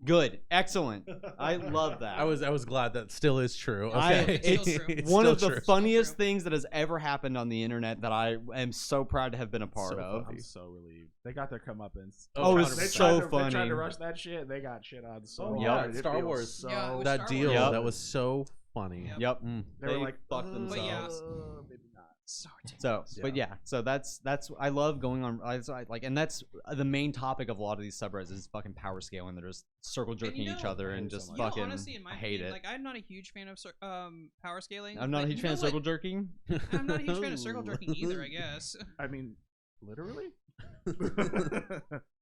Good. Excellent. I love that. I was glad that still is true. I- Okay. it's still true. It's one still of the true. funniest true. things that has ever happened on the internet that I am so proud to have been a part So of. funny. I'm so relieved. They got their comeuppance. Oh, it's They so tried to, funny. They tried to rush that shit. They got shit on so Oh, yeah, hard. It Star feels Wars. So Yeah, it was That Star deal Wars. Yep. that was so funny. Yep. Yep. They were like, fucked But yeah. themselves. maybe not. So So, but yeah, so that's I love going on. And that's the main topic of a lot of these subreddits is fucking power scaling. They're just circle jerking know, each other I and hate it just so much. fucking. honestly, in my I hate opinion, it. Like, I'm not a huge fan of power scaling. I'm not a but huge you fan know of circle what? jerking. I'm not a huge fan of circle jerking either. I guess. I mean, literally. Sorry,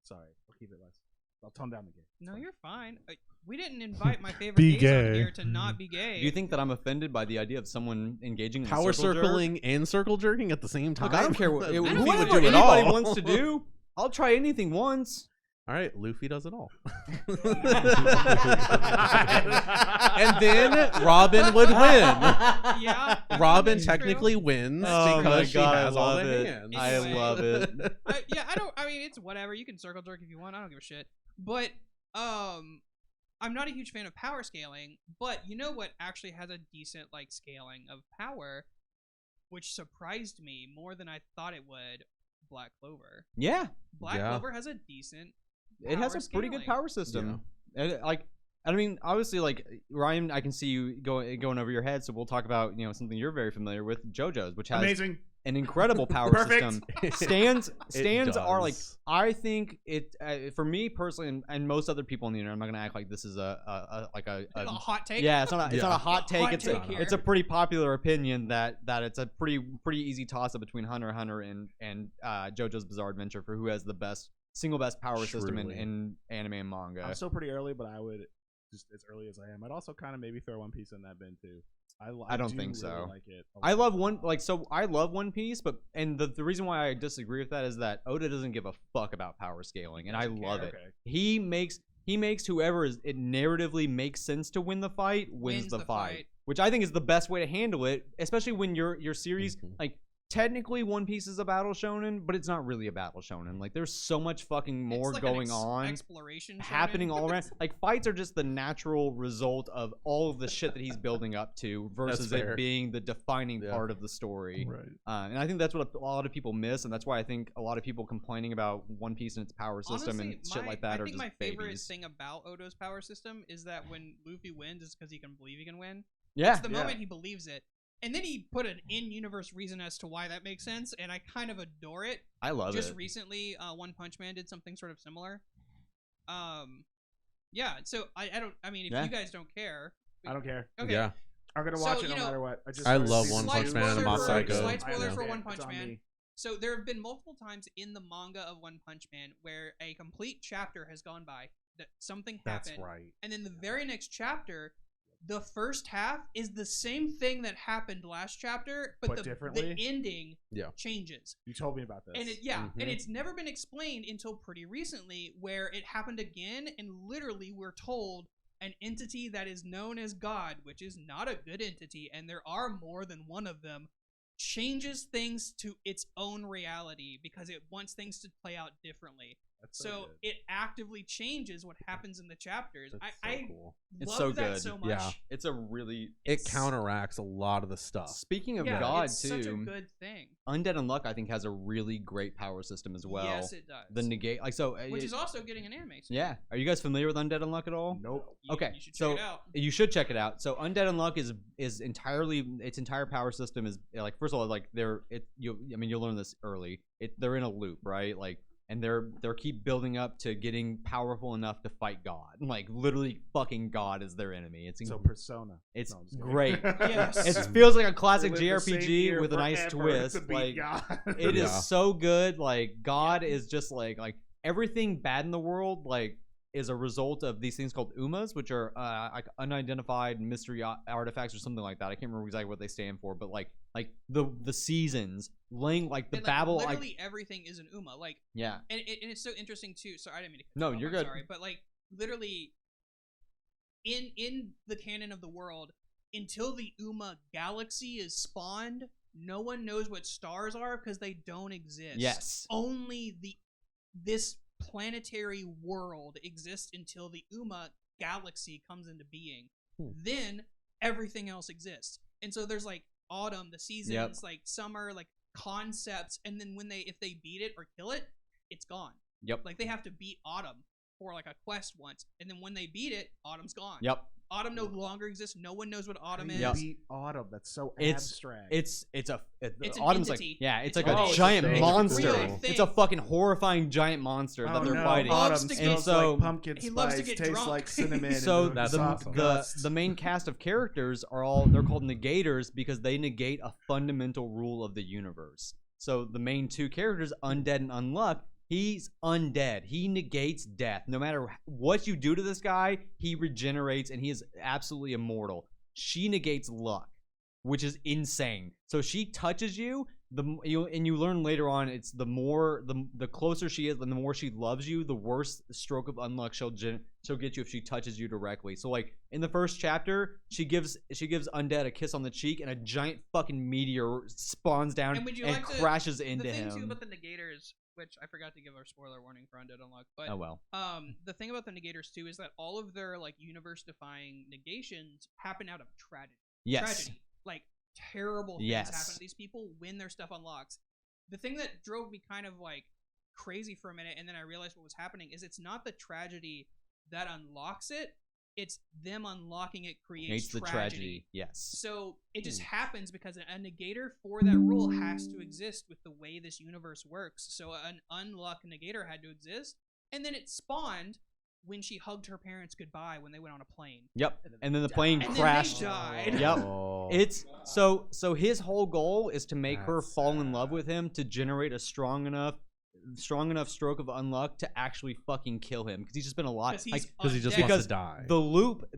I'll keep it less. I'll tone down the game. No, you're fine. We didn't invite my favorite Be gays on gay. here to not be gay. Do you think that I'm offended by the idea of someone engaging in Power circle jerk? circling and circle jerking at the same time. Look, I don't care what Luffy don't would whatever do it anybody all. wants to do. I'll try anything once. All right, Luffy does it all. And And then Robin would win. Yeah. Robin that's true. technically wins Oh because my she God, I has all love the it. hands. I Anyway. love it. Yeah, I mean, it's whatever. You can circle jerk if you want. I don't give a shit. But I'm not a huge fan of power scaling. But you know what actually has a decent like scaling of power, which surprised me more than I thought it would. Black Clover. Yeah, Black Yeah. Clover has a decent. it has power a pretty good scaling. power system. And, like, I mean, obviously, like Ryan, I can see you going over your head. So we'll talk about something you're very familiar with, JoJo's, which has Amazing. an incredible power Perfect. system. Stands are like, does. I think it for me personally, and most other people on the internet. I'm not gonna act like this is a hot take. yeah, it's not a hot take. Hot it's take here. it's a pretty popular opinion that it's a pretty easy toss up between Hunter x Hunter and JoJo's Bizarre Adventure for who has the single best power system Truly. in anime and manga. I'm still pretty early, but I would just as early as I am. I'd also kind of maybe throw One Piece in that bin too. I don't do think really so. Like it a I lot. love I love One Piece, but the reason why I disagree with that is that Oda doesn't give a fuck about power scaling, and I Doesn't love care. it. Okay. He makes whoever it narratively makes sense to win the fight wins the fight, which I think is the best way to handle it, especially when your series Mhm. like technically One Piece is a battle shonen, but it's not really a battle shonen. Like there's so much fucking more It's like going an on. exploration Happening shonen. all around. Like fights are just the natural result of all of the shit that he's building up to versus fair. it being the defining Yeah. part of the story. Right. And I think that's what a lot of people miss, and that's why I think a lot of people complaining about One Piece and its power system Honestly, and shit like that I are think just my favorite babies. thing about Odo's power system is that when Luffy wins, it's because he can believe he can win. Yeah, It's the moment he believes it. And then he put an in-universe reason as to why that makes sense, and I kind of adore it. I love Just it. recently, One Punch Man did something sort of similar. Yeah. So I don't. I mean, if Yeah. you guys don't care, I don't care. okay. Yeah. I'm gonna So, watch it you no know, matter what. I love season One Slight Punch Man and spoiler Mob for- Psycho. Slight spoiler I for know. One It's Punch on Man. me. So there have been multiple times in the manga of One Punch Man where a complete chapter has gone by that something That's happened, right. and then the very next chapter, the first half is the same thing that happened last chapter, but But differently? the ending Yeah. changes. You told me about this. And and Mhm. it's never been explained until pretty recently, where it happened again, and literally we're told an entity that is known as God, which is not a good entity, and there are more than one of them, changes things to its own reality because it wants things to play out differently. That's So good. it actively changes what happens in the chapters. That's I cool. It's love so that good. so much. Yeah. It's a really It counteracts a lot of the stuff. Speaking of Yeah, God it's too, such a good thing. Undead Unluck I think has a really great power system as well. Yes, it does. The negate, like so, Which is also getting an anime. soon. yeah. Are you guys familiar with Undead Unluck at all? Nope. Okay, you should check so it out. you should check it out. So Undead Unluck is entirely its entire power system is like first of all like you'll learn this early. They're in a loop, right? Like and they're keep building up to getting powerful enough to fight God. Like literally fucking God is their enemy. It's So Persona. it's No, I'm just kidding. great. Yes. It feels like a classic They live the same JRPG year with a nice forever twist. to beat Like God. it is Yeah. so good. Like God is just like everything bad in the world like is a result of these things called umas, which are like unidentified mystery artifacts or something like that. I can't remember exactly what they stand for, but like the seasons, like the And, Babel, literally everything is an Uma. Like, yeah, and it's so interesting too. Sorry, I didn't mean to. cut No, you off, you're I'm good. Sorry, but like literally, in the canon of the world, until the Uma galaxy is spawned, no one knows what stars are because they don't exist. yes, Only this planetary world exists until the Uma galaxy comes into being. Then everything else exists. And so there's like autumn, the seasons, like summer, like concepts, and then if they beat it or kill it, it's gone. yep, Like they have to beat autumn for like a quest once, and then when they beat it, autumn's gone. yep. Autumn no longer exists. No one knows what autumn is. Yep. Beat Autumn. That's so It's- abstract. It's an entity. Autumn's like it's like Oh, a it's giant a monster. real thing. It's a fucking horrifying giant monster that Oh, they're no. fighting. Loves Autumn to smells so- like pumpkin He spice. loves to get tastes drunk. like cinnamon. So and That's the, awesome. the main cast of characters they're called negators because they negate a fundamental rule of the universe. So the main two characters, Undead and Unluck, He's undead. He negates death. No matter what you do to this guy, he regenerates and he is absolutely immortal. She negates luck, which is insane. So she touches you, you learn later on it's the closer she is and the more she loves you, the worse stroke of unluck she'll get you if she touches you directly. So like in the first chapter, she gives undead a kiss on the cheek and a giant fucking meteor spawns down and crashes into him. The thing too about the negators, which I forgot to give our spoiler warning for Undead Unluck, but oh well. The thing about the negators too is that all of their like universe-defying negations happen out of tragedy. Yes. Tragedy, like terrible things happen to these people when their stuff unlocks. The thing that drove me kind of like crazy for a minute, and then I realized what was happening, is it's not the tragedy that unlocks it. It's them unlocking it creates the tragedy. Yes. So it just happens because a negator for that rule has to exist with the way this universe works. So an unluck negator had to exist, and then it spawned when she hugged her parents goodbye when they went on a plane. Yep. And then the plane crashed. Then they died. Yep. It's so his whole goal is to make her fall in love with him to generate a strong enough stroke of unluck to actually fucking kill him, because he's just been a lot because he just wants to die.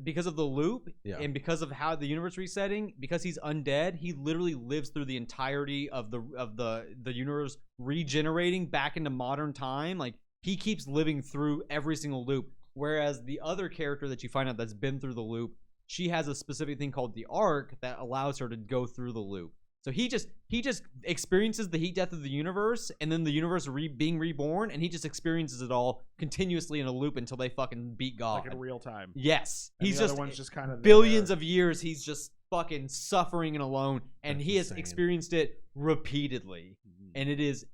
Because of the loop and because of how the universe resetting, because he's undead, he literally lives through the entirety of the universe regenerating back into modern time. Like he keeps living through every single loop, whereas the other character that you find out that's been through the loop, she has a specific thing called the arc that allows her to go through the loop. So he just experiences the heat death of the universe, and then the universe being reborn, and he just experiences it all continuously in a loop until they fucking beat God. Like in real time. Yes. And he's the other one's just kind of billions of years he's just fucking suffering and alone, and That's he has insane. experienced it repeatedly. And it is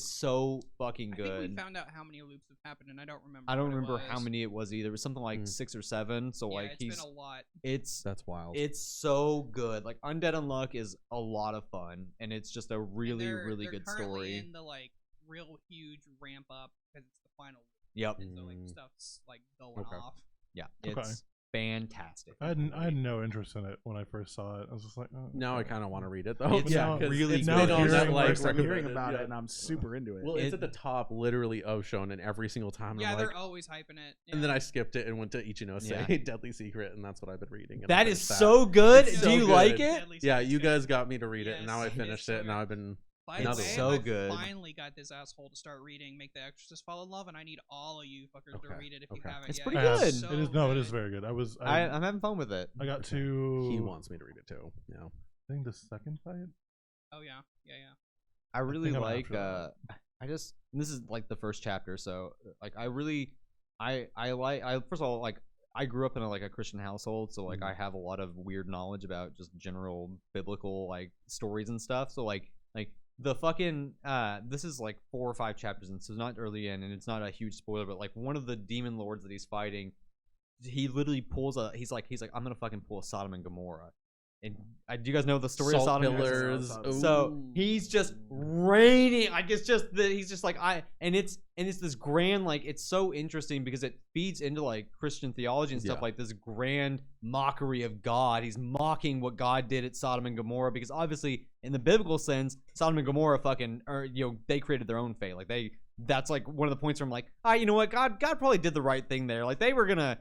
so fucking good. I think we found out how many loops have happened, and I don't remember. I don't remember how many it was either. It was something like 6 or 7. So yeah, like it's been a lot. That's wild. It's so good. Like Undead Unluck is a lot of fun, and it's just a really really good currently story. In the like real huge ramp up because it's the final. Yep. And so like stuff's like going off. Yeah, Okay. it's fantastic. I had no interest in it when I first saw it. I was just like, oh, Now I okay. kind of want to read it though. It's really it's good. been on that Hearing like I'm hearing recommended, about it, and I'm super into it. Well, it's at the top, literally, of shonen every single time. Yeah, I'm they're like, always hyping it. and then yeah. I skipped it and went to Ichinose Deadly Secret, and that's what I've been reading. And I That is finished so good. It's Do so you good. like it? Deadly Yeah, Secret's you good. guys got me to read it, and Yes, now I it is finished so it, and now good. I've been. By It's the way, so I good. finally got this asshole to start reading Make the Exorcist Fall in Love, and I need all of you fuckers to Okay, read it if you okay. haven't It's yet. pretty I have- good. So It is good. it is very good. I'm having fun with it. I got to He wants me to read it too. Yeah. I think the second fight. Oh yeah. I really think I'm like. after This is like the first chapter, so like I really, I first of all, like I grew up in a Christian household, so like I have a lot of weird knowledge about just general biblical like stories and stuff. So like the fucking this is like 4 or 5 chapters, and so it's not early in, and it's not a huge spoiler, but like one of the demon lords that he's fighting, he literally pulls he's like I'm gonna fucking pull a Sodom and Gomorrah. And do you guys know the story of Salt Sodom and pillars. Gomorrah? So he's just raining. Like it's just he's just like and it's this grand, like it's so interesting because it feeds into like Christian theology and stuff, like this grand mockery of God. He's mocking what God did at Sodom and Gomorrah, because obviously in the biblical sense, Sodom and Gomorrah they created their own fate. Like that's like one of the points where I'm like, you know what, God probably did the right thing there. Like they were gonna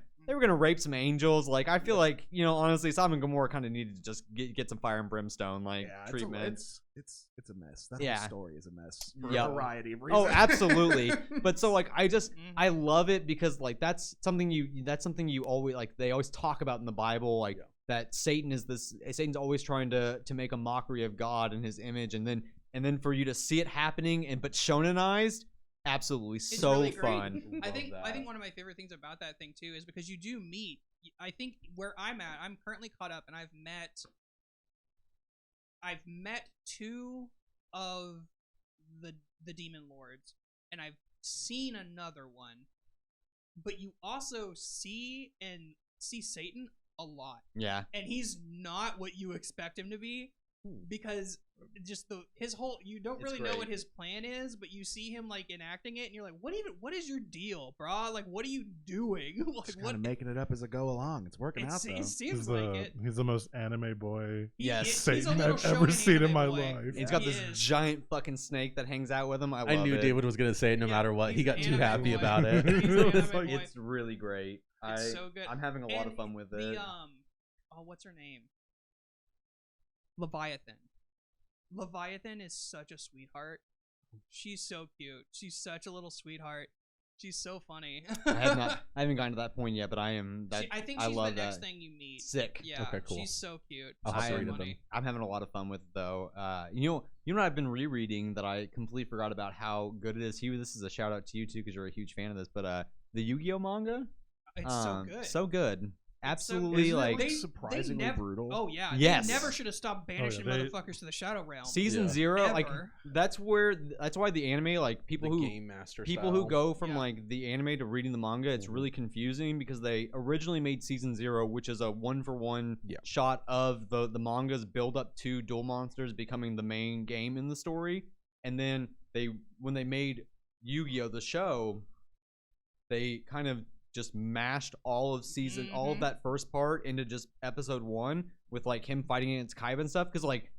rape some angels. Like I feel like, honestly, Sodom and Gomorrah kind of needed to just get some fire and brimstone treatment. It's a mess. That Yeah. whole story is a mess for Yep. a variety of reasons. Oh, absolutely. But so like I love it because like that's something you always like they always talk about in the Bible, like that Satan's always trying to make a mockery of God and his image, and then for you to see it happening but shonenized. Absolutely, It's so really great. fun. I think one of my favorite things about that thing too is because you do meet. I think where I'm at, I'm currently caught up, and I've met 2 of the demon lords, and I've seen another one. But you also see Satan a lot, Yeah. and he's not what you expect him to be. because just his whole you don't It's really know great. what his plan is, but you see him like enacting it, and you're like, what is your deal, brah? Like, what are you doing? Like, Just what? kind of making it up as I go along. It's working out, though. It seems like it. He's the most anime boy Yes. He's a Satan little I've ever shonen seen in anime my boy. life. He's got He this is. giant fucking snake that hangs out with him. I love I knew it. David was gonna say it no Yeah, matter what. He he's got an too anime happy boy. about it. He's an anime It's like- boy. It's really great. It's so good. I'm having a lot of And fun with the it. what's her name? Leviathan. Leviathan is such a sweetheart. She's so cute. She's such a little sweetheart. She's so funny. I haven't gotten to that point yet, but I am. I think I she's love the next that. thing you meet. Sick. Yeah. Okay, cool. She's so cute. I'll have She's to so read funny. them. I'm having a lot of fun with it though. You know what I've been rereading that I completely forgot about how good it is. Hugh, this is a shout out to you too because you're a huge fan of this. But the Yu-Gi-Oh manga, It's so good. so good. It's so Absolutely, good. like They surprisingly never, brutal. Oh yeah. Yes. They never should have stopped banishing they- motherfuckers to the Shadow Realm. season Yeah. 0. Like Ever. that's why the anime, like people The who game master people style. who go from Yeah. like the anime to reading the manga, it's really confusing because they originally made season 0, which is a 1-for-1 Yeah. shot of the manga's build up to Duel Monsters becoming the main game in the story, and then when they made Yu-Gi-Oh the show, they kind of just mashed all of all of that first part into just episode 1 with like him fighting against Kaiba and stuff because like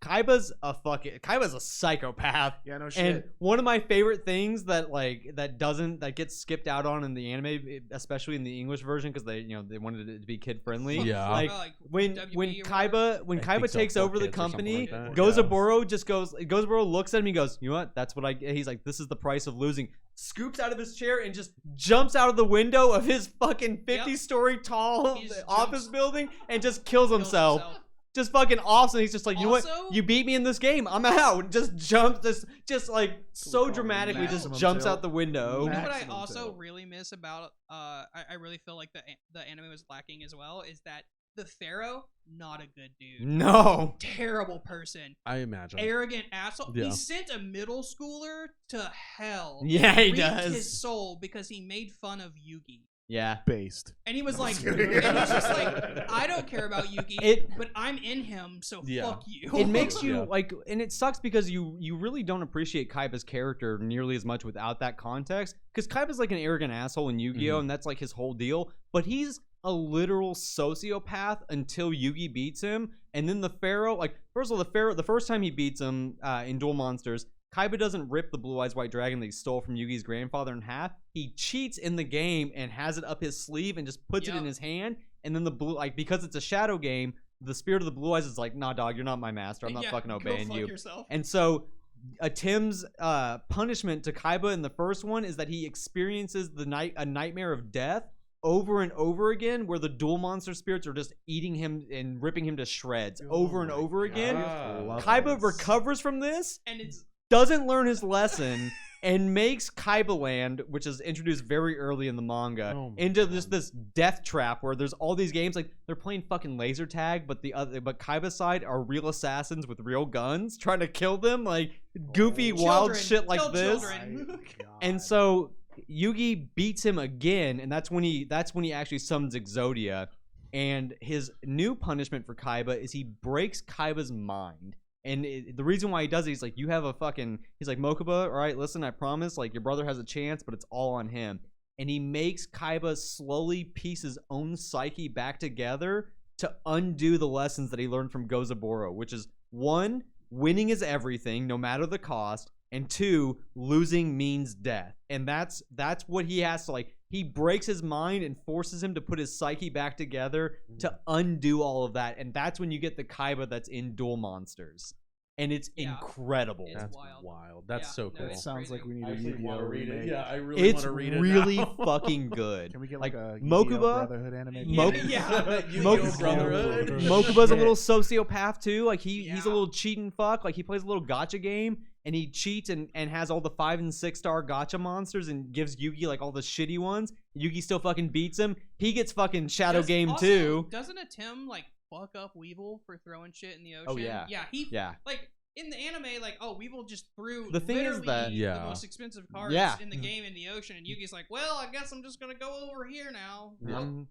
Kaiba's a psychopath. Yeah, no shit. And one of my favorite things that gets skipped out on in the anime, especially in the English version, because they wanted it to be kid friendly. Yeah. Like when WWE when or Kaiba so, takes for over the kids or something company, like that. Gozaburo looks at him. He goes, "You know what? That's what I." He's like, "This is the price of losing." Scoops out of his chair and just jumps out of the window of his fucking 50-story tall He just office jumps- building and just kills himself. Just fucking awesome. He's just like, you know what? Also- You beat me in this game. I'm out. Just jumps, just like so call it dramatically, just maximum jumps tilt? out the window. You know what I Maximum also tilt. really miss about I really feel like the anime was lacking as well is that the Pharaoh, not a good dude. No. Terrible person. I imagine. Arrogant asshole. Yeah. He sent a middle schooler to hell. Yeah, he Reaped does. his soul because he made fun of Yugi. Yeah. Based. And he was like, just and kidding. he's just like, I don't care about Yugi, It- but I'm in him, so Yeah. fuck you. It makes you Yeah. like, and it sucks because you really don't appreciate Kaiba's character nearly as much without that context. Because Kaiba's like an arrogant asshole in Yu-Gi-Oh, and that's like his whole deal. But he's a literal sociopath until Yugi beats him, and then the Pharaoh. Like, first of all, the first time he beats him in Duel Monsters, Kaiba doesn't rip the Blue Eyes White Dragon that he stole from Yugi's grandfather in half. He cheats in the game and has it up his sleeve and just puts it in Yep. his hand. And then because it's a shadow game, the spirit of the Blue Eyes is like, nah, dog, you're not my master. I'm not Yeah, fucking go obeying fuck you. yourself. And so Tim's punishment to Kaiba in the first one is that he experiences a nightmare of death over and over again, where the Duel Monster spirits are just eating him and ripping him to shreds over and over again. Kaiba recovers from this, And it's doesn't learn his lesson, and makes Kaiba Land, which is introduced very early in the manga, Oh my into this death trap where there's all these games like they're playing fucking laser tag, but Kaiba's side are real assassins with real guns trying to kill them, like goofy wild Children. shit like Kill this. children. And so Yugi beats him again, and that's when he actually summons Exodia. And his new punishment for Kaiba is he breaks Kaiba's mind. And the reason why he does it, he's like, he's like, Mokuba, all right, listen, I promise, like, your brother has a chance, but it's all on him. And he makes Kaiba slowly piece his own psyche back together to undo the lessons that he learned from Gozaburo, which is 1, winning is everything, no matter the cost, and 2, losing means death. And that's what he has to, like, he breaks his mind and forces him to put his psyche back together to undo all of that. And that's when you get the Kaiba that's in Duel Monsters. And it's Yeah. incredible. It's That's wild. wild. That's Yeah, so no, cool. it's Sounds crazy. like we need I a actually Yu-Gi-Oh want to read remake. it. Yeah, I really It's want to read it really now. fucking good. Can we get like like a Mokuba? Yu-Gi-Oh Brotherhood anime? Yeah. Yu-Gi-Oh! Brotherhood. Mokuba's a Shit. little sociopath too. Like he's a Yeah. little cheating fuck. Like he plays a little gotcha game and he cheats and has all the 5 and 6 star gotcha monsters and gives Yugi like all the shitty ones. Yugi still fucking beats him. He gets fucking shadow game Also, too. Doesn't a Tim like fuck up Weevil for throwing shit in the ocean? Oh, yeah. Yeah, Yeah. like in the anime, like, oh, Weevil just threw The thing is literally that- the Yeah. most expensive cards Yeah. in the game in the ocean, and Yugi's like, well, I guess I'm just gonna go over here now. I'm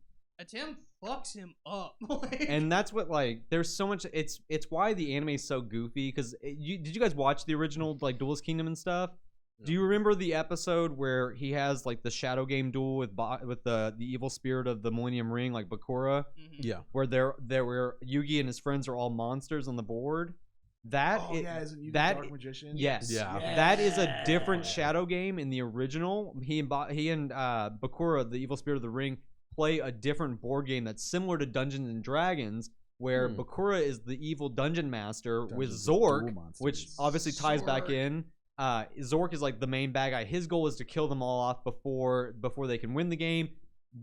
Tim fucks him up. Like, And that's what like there's so much it's why the anime is so goofy because did you guys watch the original like Duelist Kingdom and stuff? Do you remember the episode where he has like the shadow game duel with the evil spirit of the Millennium Ring, like Bakura, Yeah. where where Yugi and his friends are all monsters on the board? Isn't you the Dark Magician? Yes. Yeah. That is a different shadow game in the original. He and Bakura, the evil spirit of the ring, play a different board game that's similar to Dungeons and Dragons, where Bakura is the evil dungeon master with Zork, which obviously ties back in. Zork is like the main bad guy. His goal is to kill them all off before they can win the game.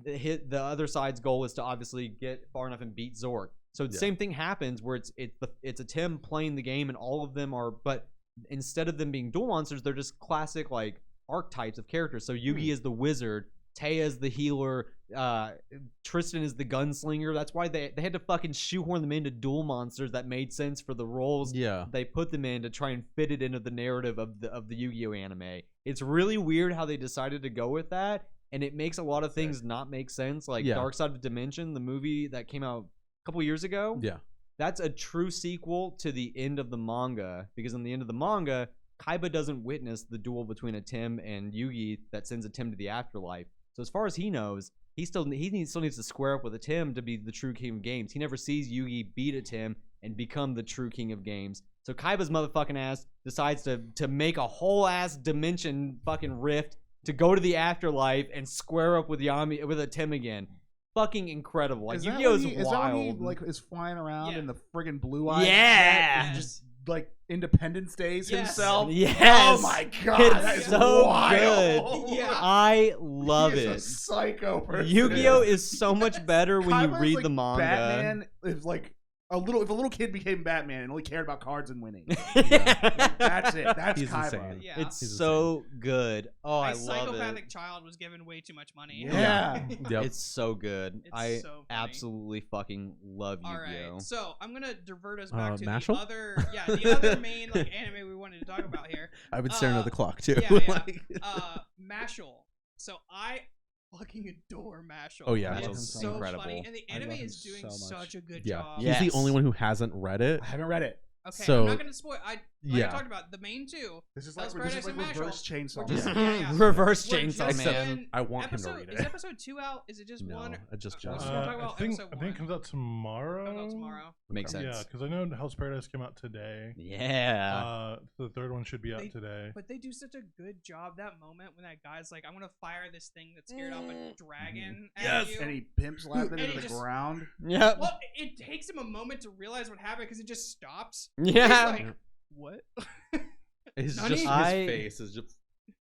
The other side's goal is to obviously get far enough and beat Zork. So the same thing happens where it's a Tim playing the game and all of them are, but instead of them being duel monsters, they're just classic like archetypes of characters. So Yugi is the wizard, Taya is the healer, Tristan is the gunslinger. That's why they had to fucking shoehorn them into duel monsters that made sense for the roles they put them in to try and fit it into the narrative of the Yu-Gi-Oh anime. It's really weird how they decided to go with that, and it makes a lot of things not make sense. Like Dark Side of Dimension, the movie that came out a couple years ago. Yeah. That's a true sequel to the end of the manga, because in the end of the manga, Kaiba doesn't witness the duel between a Tim and Yugi that sends a Tim to the afterlife. So as far as he knows, he still needs to square up with a Tim to be the true king of games. He never sees Yugi beat a Tim and become the true king of games. So Kaiba's motherfucking ass decides to make a whole ass dimension fucking rift to go to the afterlife and square up with a Tim again. Fucking incredible. Like Yu-Gi-Oh's wild. Is that when he like is flying around in the friggin' blue eyes? Yeah. Just like Independence Days himself. Yes. Oh my god. It's that is so wild. good. Yeah. I love he it. is a psycho person. Yu-Gi-Oh is so much better when you Kaiba is read like the manga. Batman is like if a little kid became Batman and only cared about cards and winning. Like, that's it. That's He's Kaiba. insane. yeah. It's so good. Oh, I a love psychopathic it. child was given way too much money. Yeah. Yep. It's so good. It's I so funny. absolutely fucking love All Yu-Gi-Oh. right, so I'm gonna divert us back to Mashle? the other main like anime we wanted to talk about here. I've been staring at the clock too. Yeah, yeah. Like- Mashle. So I fucking adore Mashle. Oh, yeah. It's Mashle's so incredible. funny, and the I anime love him is doing so much. such a good yeah, job. he's Yes. the only one who hasn't read it. I haven't read it. Okay, So- I'm not gonna spoil. I Yeah. talked about the main two. This is Hell's like Paradise and Mashle. reverse chainsaw. We're just- Man. Reverse We're Chainsaw just Man. doing I want him to episode- read Is it. episode 2 out? Is it just No, one? it just we're just. talking about I think episode it comes out tomorrow. Comes out tomorrow. Makes sense. Yeah, because I know Hell's Paradise came out today. Yeah. The third one should be out They- today. But they do such a good job that moment when that guy's like, "I'm gonna fire this thing that scared off a dragon at you." And he pimp slapped it And into he the just- ground. Yep. Well, it takes him a moment to realize what happened because it just stops. Yeah. He's like, "What?" It's Nani? just his I- face is just.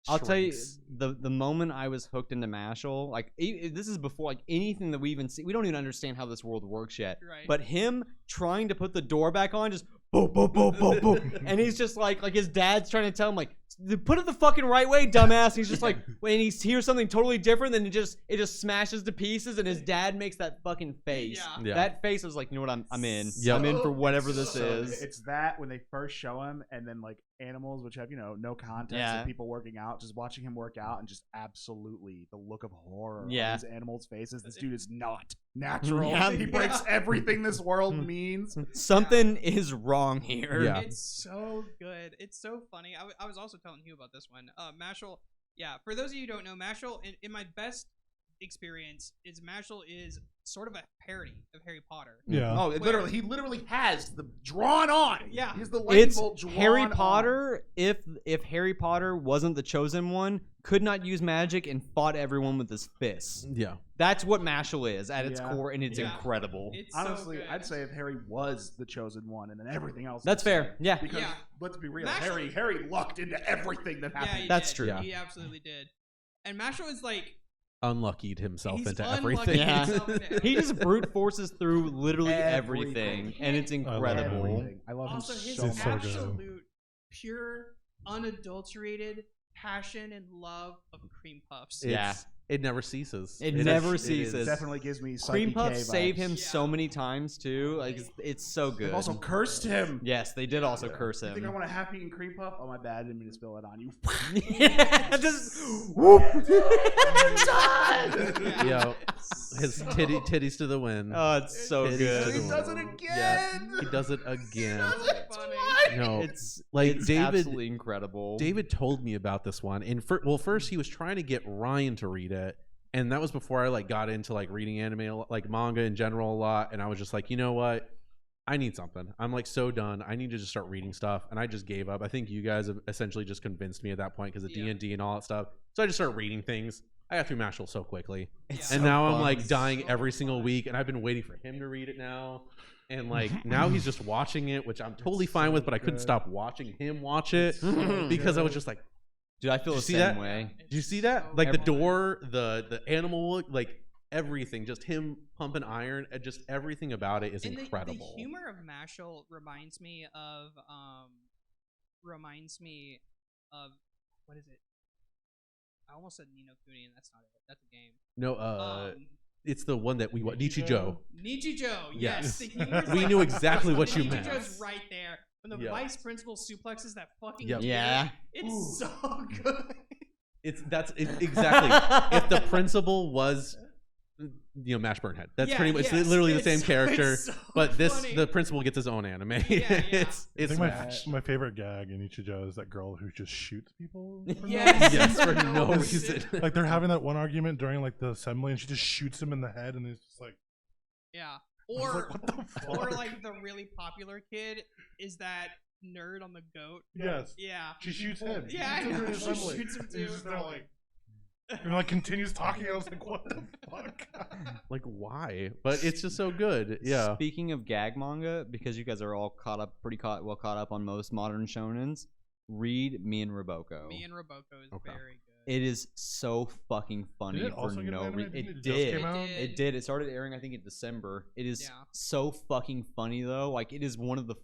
I'll tell you, shrinks. the moment I was hooked into Mashle, like this is before like anything that we even see. We don't even understand how this world works yet. Right. But him trying to put the door back on, just boom, boom, boom, boom, boom, and he's just like his dad's trying to tell him like, put it the fucking right way, dumbass. And he's just like, when he hears something totally different, then it just smashes to pieces, and his dad makes that fucking face. Yeah. Yeah. That face was like, you know what, I'm in. Yep. I'm in for whatever this So is. It's that when they first show him, and then like animals, which have no context, Yeah. and people working out, just watching him work out, and just absolutely the look of horror Yeah. on these animals' faces. This dude is not natural. Yeah. He breaks everything this world means. Something is wrong here. Yeah. It's so good. It's so funny. I was also telling you about this one. Mashle. Yeah, for those of you who don't know, Mashle, in my best experience, Mashle is sort of a parody of Harry Potter. Yeah. Oh, he literally has the drawn on. Yeah. He's the lightning It's bolt drawn Harry on. Potter. If Harry Potter wasn't the chosen one, could not use magic and fought everyone with his fists. Yeah. That's what Mashle is at its Yeah. core, and it's Yeah. incredible. It's Honestly, so good. I'd say if Harry was the chosen one, and then everything else. That's was fair. said. Yeah. Because Yeah. let's be real, Mashle- Harry lucked into everything that Yeah, happened. he That's did. true. Yeah. He absolutely did. And Mashle is like Unluckied himself he's into unlucky everything. Yeah. himself into He everything. just brute forces through literally Everything. everything, and it's I love incredible. everything. I love Also, him his so It's so much. good. absolute, pure, unadulterated passion and love of cream puffs. Yeah. It never ceases. It It never is- it is. ceases. Definitely gives me Cream Psyche Puff K save vibes. him so many times too. Like it's so good. They've also cursed him. Yes, they did also curse You think I him. want a half-eaten cream puff? Oh my bad, I didn't mean to spill it on you. Yeah, just whoop. Yo, his titties to the wind. Oh, it's so Titties good. to the He does it wind. again. Yeah, he does it again. Funny. No, It's like it's David. absolutely incredible. David told me about this one, and first he was trying to get Ryan to read it, and that was before I like got into like reading anime, like manga in general a lot. And I was just like, you know what, I need something. I'm like so done. I need to just start reading stuff, and I just gave up. I think you guys have essentially just convinced me at that point because of D&D and all that stuff. So I just started reading things. I got through Mashle so quickly, It's and so now I'm fun. like dying So every single fun. week, and I've been waiting for him to read it now. And like now he's just watching it, which I'm totally fine with, but I couldn't good. stop watching him watch it so because I was just like, Dude, I feel Did the you see same that? way. did you see that? So Like the fun. door, the animal, like everything, just him pumping iron, just everything about it is And incredible. The humor of Mashle reminds me of what is it? I almost said Nino Kuni, and that's not it. That's a game. No, it's the one that we watch, Nichijou. Nichijou. Yes. Yes. The humor's We like- knew exactly what you meant. Nichijou's right there. When the Yeah. vice principal suplexes that fucking Yep. kid, Yeah. it's so good. Exactly. If the principal was, Mash Burnhead, that's Yeah, pretty much yes, literally the it's same so- character. it's so But funny. the principal gets his own anime. Yeah. It's I think Smash. my favorite gag in Ichijo is that girl who just shoots people. For no Yes. reason. Yes, for no reason. Like they're having that one argument during like the assembly, and she just shoots him in the head, and he's just like, Yeah. I was Or like, what the fuck? or like the really popular kid is that nerd on the goat. Yes. Yeah. She shoots him. Yeah, I She shoots him know. in the She assembly. shoots him And he's too. just there like, and like continues talking. I was like, what the fuck? Like why? But it's just so good. Yeah. Speaking of gag manga, because you guys are all well caught up on most modern shonens, read Me and Roboko. Me and Roboko is Okay. very good. It is so fucking funny Did it for also get an no anime? reason. Didn't It just did. came out? It did. It started airing, I think, in December. It is Yeah. so fucking funny though. Like it is one of the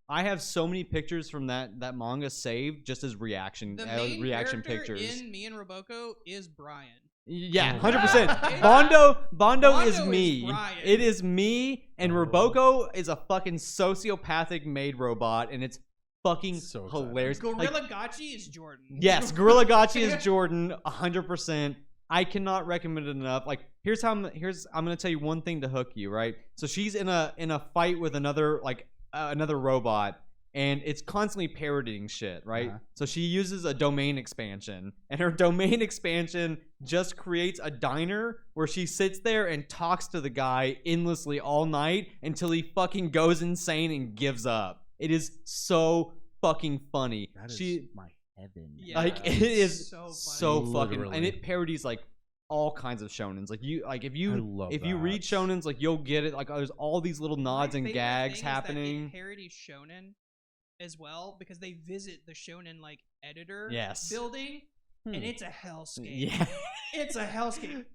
I have so many pictures from that manga saved just as reaction The main character pictures. in Me and Roboko is Brian. Yeah, Oh. 100%. Bondo Bondo is is me. Brian. It is me, and Oh. Roboko is a fucking sociopathic maid robot, and it's fucking So exciting. hilarious. Gorilla Like, Gachi is Jordan. yes, Gorilla Gachi is Jordan, 100%. I cannot recommend it enough. Like, I'm gonna tell you one thing to hook you, right? So she's in a fight with another robot, and it's constantly parodying shit, right? Uh-huh. So she uses a domain expansion, and her domain expansion just creates a diner where she sits there and talks to the guy endlessly all night until he fucking goes insane and gives up. It is so fucking funny. That is She my heaven. Yeah. like it it's is so so, funny. fucking, Literally. and it parodies like all kinds of shonens. Like if you I love if you that. read shonens, like you'll get it. Like there's all these little nods My and favorite gags thing is that happening. It parodies shonen as well because they visit the shonen like editor Yes. building, Hmm. and it's a hellscape. Yeah, It's a hellscape.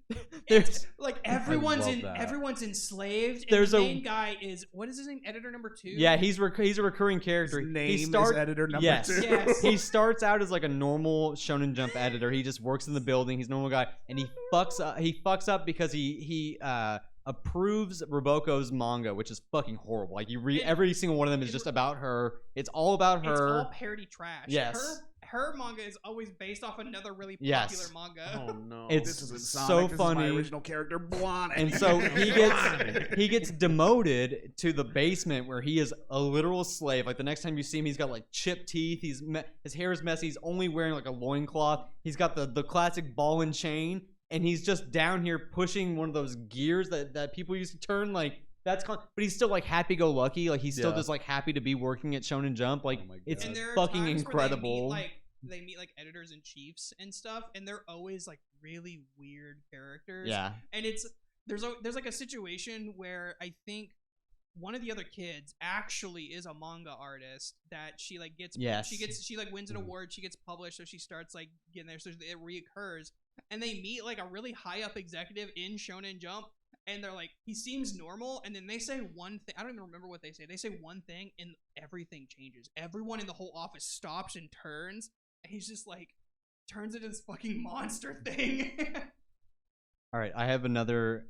there's It's like everyone's love that. everyone's enslaved. And There's the a- main guy is what is his name? Editor number 2. yeah he's a recurring character. His name he is start, editor number yes. 2. Yes. He starts out as like a normal Shonen Jump editor. He just works in the building. He's a normal guy, and he fucks up because he approves Roboko's manga, which is fucking horrible. Like you read It- every single one of them is it- just about her. It's all about It's her. all parody trash. Yes. Her manga is always based off another really popular Yes. manga. Oh no. It's This isn't so Sonic, this is funny. my original character, Blonde. And so he gets demoted to the basement where he is a literal slave. Like the next time you see him, he's got like chipped teeth. His hair is messy. He's only wearing like a loincloth. He's got the classic ball and chain, and he's just down here pushing one of those gears that people used to turn. Like but he's still like happy-go-lucky. Like he's still Yeah. just like happy to be working at Shonen Jump. Like Oh my it's God. And there are fucking times incredible. Where they meet like editors in chiefs and stuff, and they're always like really weird characters. Yeah. And there's like a situation where I think one of the other kids actually is a manga artist that she like gets Yes. she like wins an award, she gets published, so she starts like getting there, so it reoccurs, and they meet like a really high up executive in Shonen Jump, and they're like, he seems normal, and then they say one thing, I don't even remember what they say one thing and everything changes. Everyone in the whole office stops and turns, and he's just like turns into this fucking monster thing. All right, I have another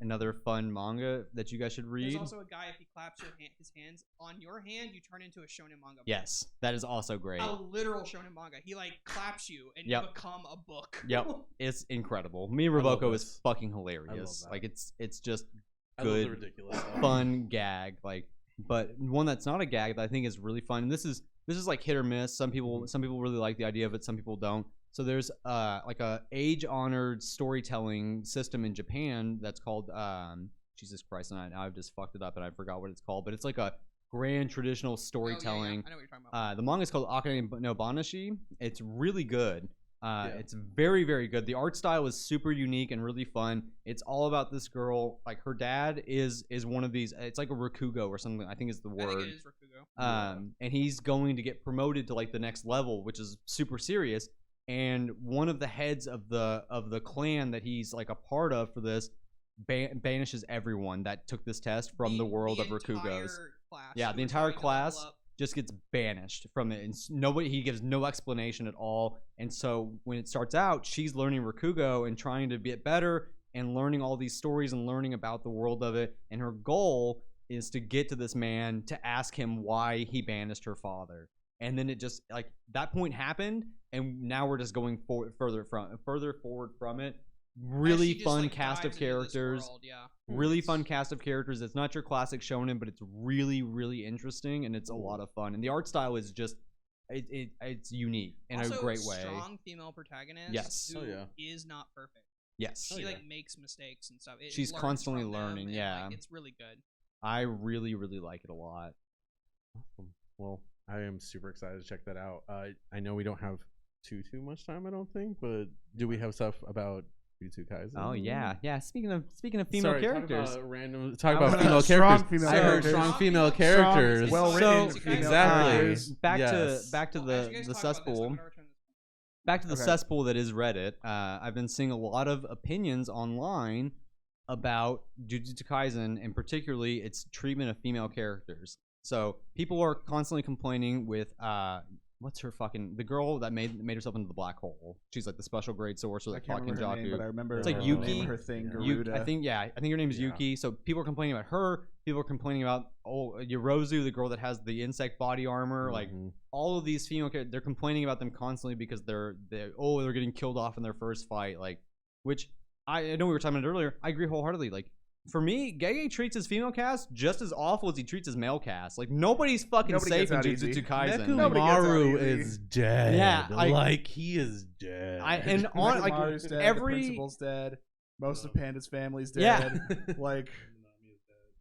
fun manga that you guys should There's read. also a guy, if he claps his hands on your hand, you turn into a shonen manga. Yes, that is also great. A literal shonen manga. He like claps you and Yep. you become a book. Yep, it's incredible. Me and I love Reboko this. is fucking I hilarious. love that. Like it's just I love the good, ridiculous stuff. fun gag. Like, but one that's not a gag that I think is really fun. And this is like hit or miss. Some people really like the idea of it. Some people don't. So there's like a age-honored storytelling system in Japan that's called Jesus Christ, and I've just fucked it up and I forgot what it's called. But it's like a grand traditional storytelling. Oh, yeah. I know what you're talking about. The manga is called Akane no Banashi. It's really good. Yeah. It's very, very good. The art style is super unique and really fun. It's all about this girl. Like her dad is one of these. It's like a rakugo or something. I think is the I word. think it is Rakugo. And he's going to get promoted to like the next level, which is super serious. And one of the heads of the clan that he's like a part of for this banishes everyone that took this test from the world of Rakugos. Entire class Yeah, who the are entire trying to level class up. just gets banished from it, and he gives no explanation at all. And so when it starts out, she's learning Rakugo and trying to get better and learning all these stories and learning about the world of it. And her goal is to get to this man to ask him why he banished her father. And then it just like that point happened, and now we're just going further forward from it. Really As she just, fun like, cast of dives into this characters. world, yeah. Really fun cast of characters. It's not your classic shonen, but it's really, really interesting, and it's a lot of fun. And the art style is just it's unique in Also, a great way. Strong female protagonist. Yes. Who Oh, yeah. is not perfect. Yes, She like makes mistakes and stuff. It She's learns constantly from them, learning, and, yeah. like, it's really good. I really, really like it a lot. Awesome. Well, I am super excited to check that out. I know we don't have too much time, I don't think, but do we have stuff about Jujutsu Kaisen? Oh yeah. Speaking of female Sorry, characters, Talk How about about female strong characters. female I heard characters? strong female Strong, characters. well-written So, female exactly. characters. back Yes. to back to Well, as you the guys talk about this, cesspool. I'm gonna return this. Back to the Okay. cesspool that is Reddit. I've been seeing a lot of opinions online about Jujutsu Kaisen, and particularly its treatment of female characters. So people are constantly complaining with what's her fucking the girl that made herself into the black hole. She's like the special grade sorcerer I that can't fought remember her name, but I Kenjaku. remember It's like the Yuki. name of her thing, Yuki, Garuda. I think her name is Yeah. Yuki. So people are complaining about her. People are complaining about Yorozu, the girl that has the insect body armor. Like Mhm. all of these female characters, they're complaining about them constantly because they're getting killed off in their first fight. Like, which I know we were talking about earlier. I agree wholeheartedly. Like for me, Gege treats his female cast just as awful as he treats his male cast. Like nobody's fucking Nobody safe gets in out easy. Jujutsu Kaisen. Nobody gets out Nekomaru easy. is dead. Yeah, like he is dead. and on like Nekomaru's dead, the every principal's dead. Most of Panda's family's Yeah. dead. Like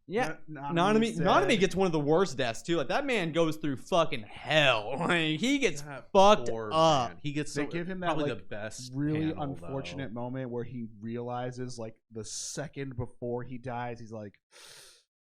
yeah. Nanami's Nanami dead. gets one of the worst deaths too. Like that man goes through fucking hell. Like, he gets That fucked poor up. man. He gets They give him that, probably like, the best really panel, unfortunate moment where he realizes, like, the second before he dies, he's like,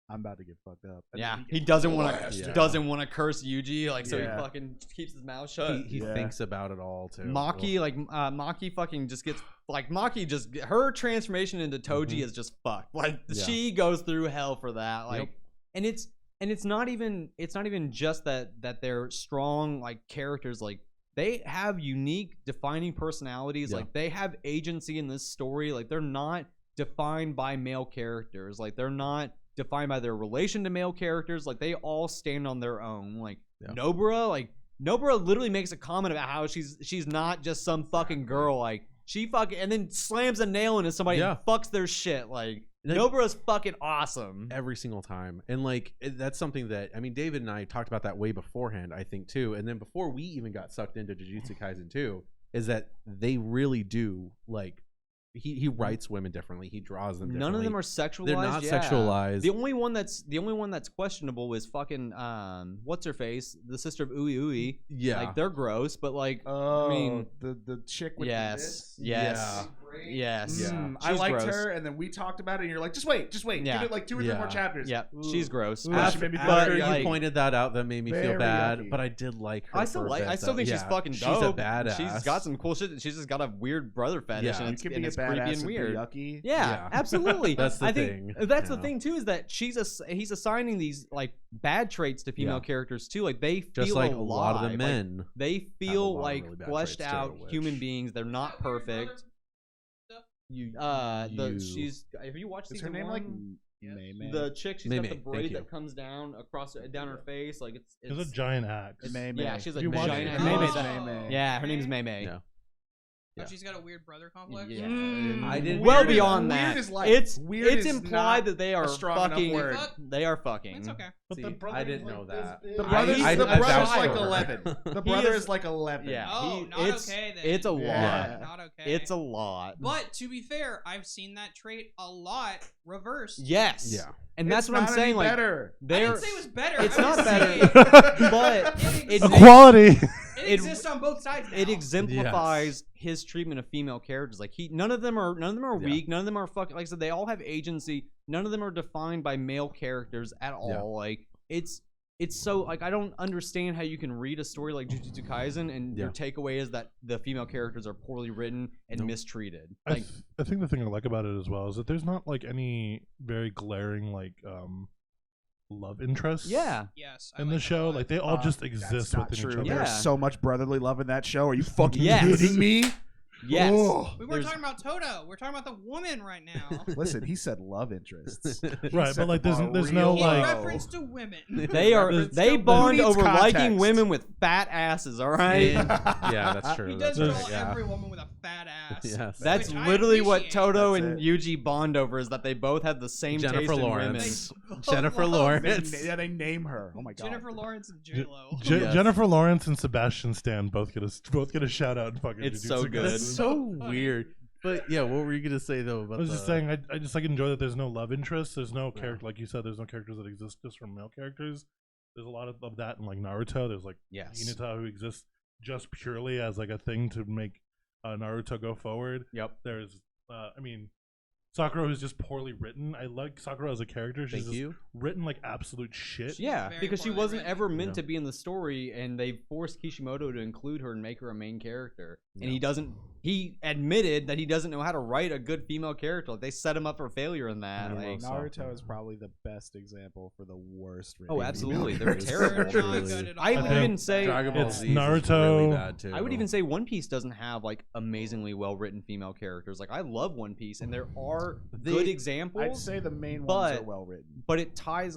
"I'm about to get fucked up." And Yeah, then he gets doesn't want blasted. to doesn't want to curse Yuji, like so Yeah. he fucking keeps his mouth though. shut. He Yeah. thinks about it all too. Maki, like Maki, fucking just gets like Maki just her transformation into Toji Mhm. is just fucked. Like Yeah. she goes through hell for that. Like, Yep. and it's not even just that they're strong like characters. Like they have unique, defining personalities. Yeah. Like they have agency in this story. Like they're not defined by male characters. Like they're not defined by their relation to male characters. Like they all stand on their own. Like Yeah. Nobara literally makes a comment about how she's not just some fucking girl. Like she fucking and then slams a nail into somebody Yeah. and fucks their shit. Like Like- Nobara's fucking awesome. every single time. And like that's something that I mean David and I talked about that way beforehand, I think too. And then before we even got sucked into Jujutsu Kaisen 2, is that they really do like he writes women differently. He draws them differently. None of them are sexualized. They're not yeah. sexualized. The only one that's questionable is fucking what's her face, the sister of Ui Ui. Yeah. Like they're gross, but like Oh, I mean, the chick with yes, the yes, Great. yes. Yeah. I She's liked gross. her, and then we talked about it, and you're like, just wait. Yeah. Give it like 2 or 3 more Yeah. chapters. Yeah, Ooh. she's gross. Ooh, But- she made me feel but, After you like, pointed that out, that made me feel Very bad, yucky. but I did like her. I still think she's fucking dope. She's a badass. She's got some cool shit. She's just got a weird brother fetish, Yeah. and You it's, can and be a it's creepy badass and and be weird. yucky. Yeah, Yeah. absolutely. That's the I think thing, that's the yeah. thing too, is that he's assigning these like bad traits to female Yeah. characters too. Like they feel just like a lot of the alive. men. Like, they feel lot of like really bad fleshed traits, too, out which- human beings. They're not That weird brother perfect. stuff, She's. Have you watched Is season her name like one? May May? The chick, she's May got May, the thank braid you. that comes down down her face, like it's. There's a giant axe. May May. Yeah, she's like You watch giant. it? May May's Oh. May May. Yeah, her name's May May. Yeah. Oh, she's got a weird brother complex. Yeah. I didn't. Well Weird is- beyond weird that, is like- it's weird it's is implied not that they are strong enough fucking. word. They are fucking. It's okay. But See, the brother I is didn't like know this that. big. The brother's, I the brother's vouch like for her. 11. The He brother is- is like 11. Yeah, Oh, not it's okay then. it's a lot. Yeah. Not okay. It's a lot. But to be fair, I've seen that trait a lot reversed. Yes. Yeah. And that's It's what I'm not saying. any Like better. I they're. didn't say it was better. It's I not was better, saying but it Equality. it exists on both sides now. it exemplifies his treatment of female characters. Like none of them are Yeah. weak. None of them are fucking. Like I said, they all have agency. None of them are defined by male characters at all. Yeah. Like it's so like I don't understand how you can read a story like Jujutsu Kaisen and your takeaway is that the female characters are poorly written and mistreated. Like I think the thing I like about it as well is that there's not like any very glaring like love interests. yeah, Yes. I In like the that a show, lot. like they all just That's exist not within true. each other. Yeah. There's so much brotherly love in that show. Are you fucking Yes. kidding me? yes. Oh. we weren't there's- talking about Toto. We're talking about the woman right now. Listen, he said love interests. Right, set but like the there's bar there's no real In like low. reference to women. They are There's- they Who bond needs over liking context? women with fat asses. All right. Yeah, that's He true. does That's call right. Yeah. every woman with a fat ass. Yes. That's Which I literally what appreciate. Toto That's and it. Yuji bond over is that they both have the same Jennifer taste in Lawrence. women. Jennifer Love Lawrence. They name her. Oh my god. Jennifer Lawrence and J Lo. Yes. Jennifer Lawrence and Sebastian Stan both get a shout out in fucking It's Jujutsu so Kaisen. good. That's so weird. But yeah, what were you gonna say though about I was just the- saying, I just like enjoy that there's no love interest. There's no character, like you said, there's no characters that exist just from male characters. There's a lot of that in like Naruto. There's like Yes. Hinata who exists just purely as like a thing to make Naruto go forward. Yep. There's, I mean, Sakura who's just poorly written. I like Sakura as a character. She's Thank just you. written like absolute shit. Yeah, very because she poorly wasn't written. ever meant Yeah. to be in the story, and they forced Kishimoto to include her and make her a main character. And Yeah. he doesn't. He admitted that he doesn't know how to write a good female character. Like they set him up for failure in that. Yeah, Like, well, Naruto is probably the best example for the worst. Oh, written absolutely. female They're characters. terrible. Not good at all. I would think even say Dragon Ball It's Z is Naruto- really bad too. I would even say One Piece doesn't have like amazingly well written female characters. Like I love One Piece, and there are good examples. I'd say the main ones but- are well written. But it ties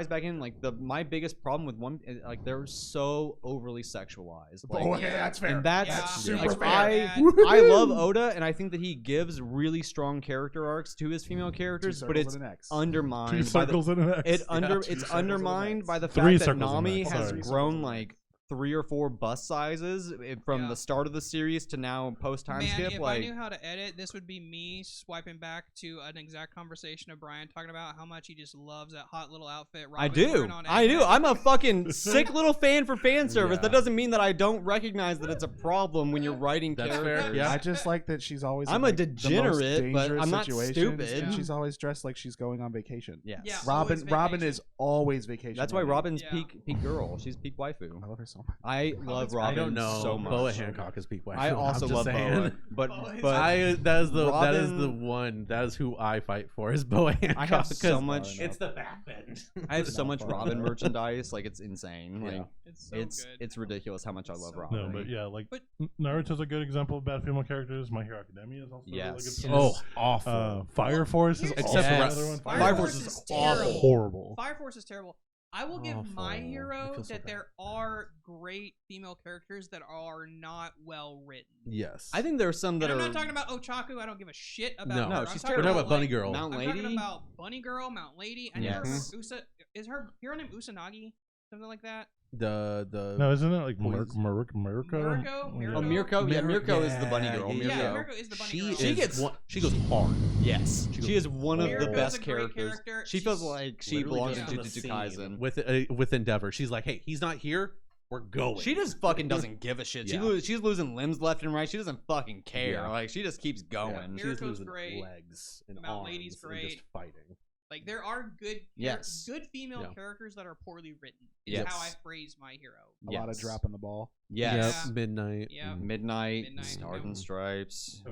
back in like my biggest problem with like they're so overly sexualized. Like, Oh, okay, that's fair. and that's Yeah. super like, fair. I love Oda, and I think that he gives really strong character arcs to his female characters, but it's an X. Two undermined by the, circles and an X. it's circles undermined and by the Three fact that circles and Nami X, has sorry. grown like 3 or 4 bust sizes from Yeah. the start of the series to now post time Man, skip. if Like I knew how to edit, this would be me swiping back to an exact conversation of Brian talking about how much he just loves that hot little outfit. I Robin's do. wearing on I do. X-Men. I'm a fucking sick little fan for fan service. Yeah. That doesn't mean that I don't recognize that it's a problem when you're writing That's fair, characters. yeah. I just like that she's always. I'm in, a like, the most degenerate, but dangerous I'm not situations, stupid. And she's always dressed like she's going on vacation. Yes. Yeah. Robin. Always Robin vacation. is always vacation. That's why lady. Robin's Yeah. peak girl. She's peak waifu. I love her so much. I love Robin's Robin I don't know. so much. Boa Hancock is peak wife. I also I'm just love saying. Boa, but Boa is- but that is the Robin- one. That is who I fight for. Is Boa Hancock. I have so 'cause much. It's the back bend. I have so much Not far. Robin merchandise. Like it's insane. Like Yeah. It's so it's good. it's ridiculous how much I love So Robin. No, but yeah, like But- Naruto's a good example of bad female characters. My Hero Academia is also a really good. Yes. film. Oh, awful. Fire Force is Here's- also Except for another one. Fire Force Force is is terrible. horrible. Fire Force is terrible. I will give My Awful. I Hero feel so that bad. there are great female characters that are not well written. Yes. I think there are some that And I'm are. not talking about Ochaku. I don't give a shit about No. her. No, I'm she's talking We're talking about about Bunny like, Girl. Mount I'm Lady. talking about Bunny Girl, Mount Lady. I never Yes. remember is her hero name Usanagi? Something like that? the No, isn't it like Poison- Mirko? Oh, Mirko? Mirko. Yeah, Mirko is the bunny girl. Yeah, Yeah, Mirko. Mirko is the bunny she girl. She is gets- one, she goes hard. Yes, She she is one of the Mirko's best a great characters. character. She feels She's like she Literally belongs just in on the Jujutsu scene Kaisen. with Endeavor. She's like, hey, he's not here. We're going. She just fucking doesn't give a shit. Yeah. She's losing limbs left and right. She doesn't fucking care. Yeah. Like she just keeps going. Yeah, she's Mirko's losing great. legs and Mount arms Lady's and great. just fighting. Like there are good Yes. good female Yeah. characters that are poorly written. Is Yes. how I phrase My Hero. A lot of Yes. dropping the ball. Yes. Yeah. Midnight. Yeah. Midnight, Midnight, Stars yeah. and Stripes.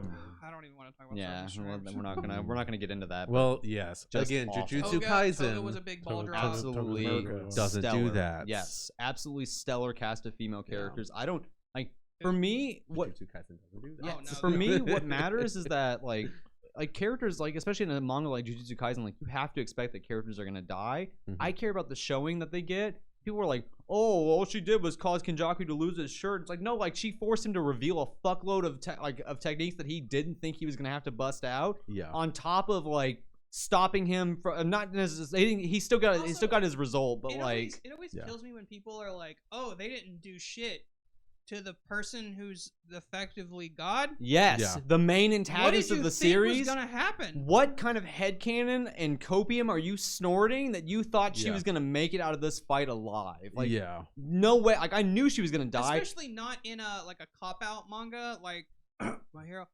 I don't even want to talk about Yeah, Stars and well, Stripes. we're not gonna get into that. but Well, yes. Just Again, awful. Jujutsu Toga Kaisen was a big ball Toga- drop. absolutely Mirko. doesn't do stellar. that. Yes, absolutely stellar cast of female Yeah. characters. I don't like. For me, what Jujutsu Kaisen doesn't do that. Yeah, Oh, no, for no. me, what matters is that like like characters, like especially in a manga like Jujutsu Kaisen, like you have to expect that characters are gonna die. I care about the showing that they get. People were like, "Oh, all she did was cause Kenjaku to lose his shirt." It's like, no, like she forced him to reveal a fuckload of of techniques that he didn't think he was gonna have to bust out. Yeah. On top of like stopping him from not necessarily, he still got his result, but it like always kills me when people are like, "Oh, they didn't do shit to the person who's effectively God." yes, Yeah. the main What antagonist did you of the think series. was gonna happen? What kind of headcanon and copium are you snorting that you thought she Yeah. was gonna make it out of this fight alive? Like, yeah. no way. Like, I knew she was gonna die. Especially not in a like a cop out manga like My Hero.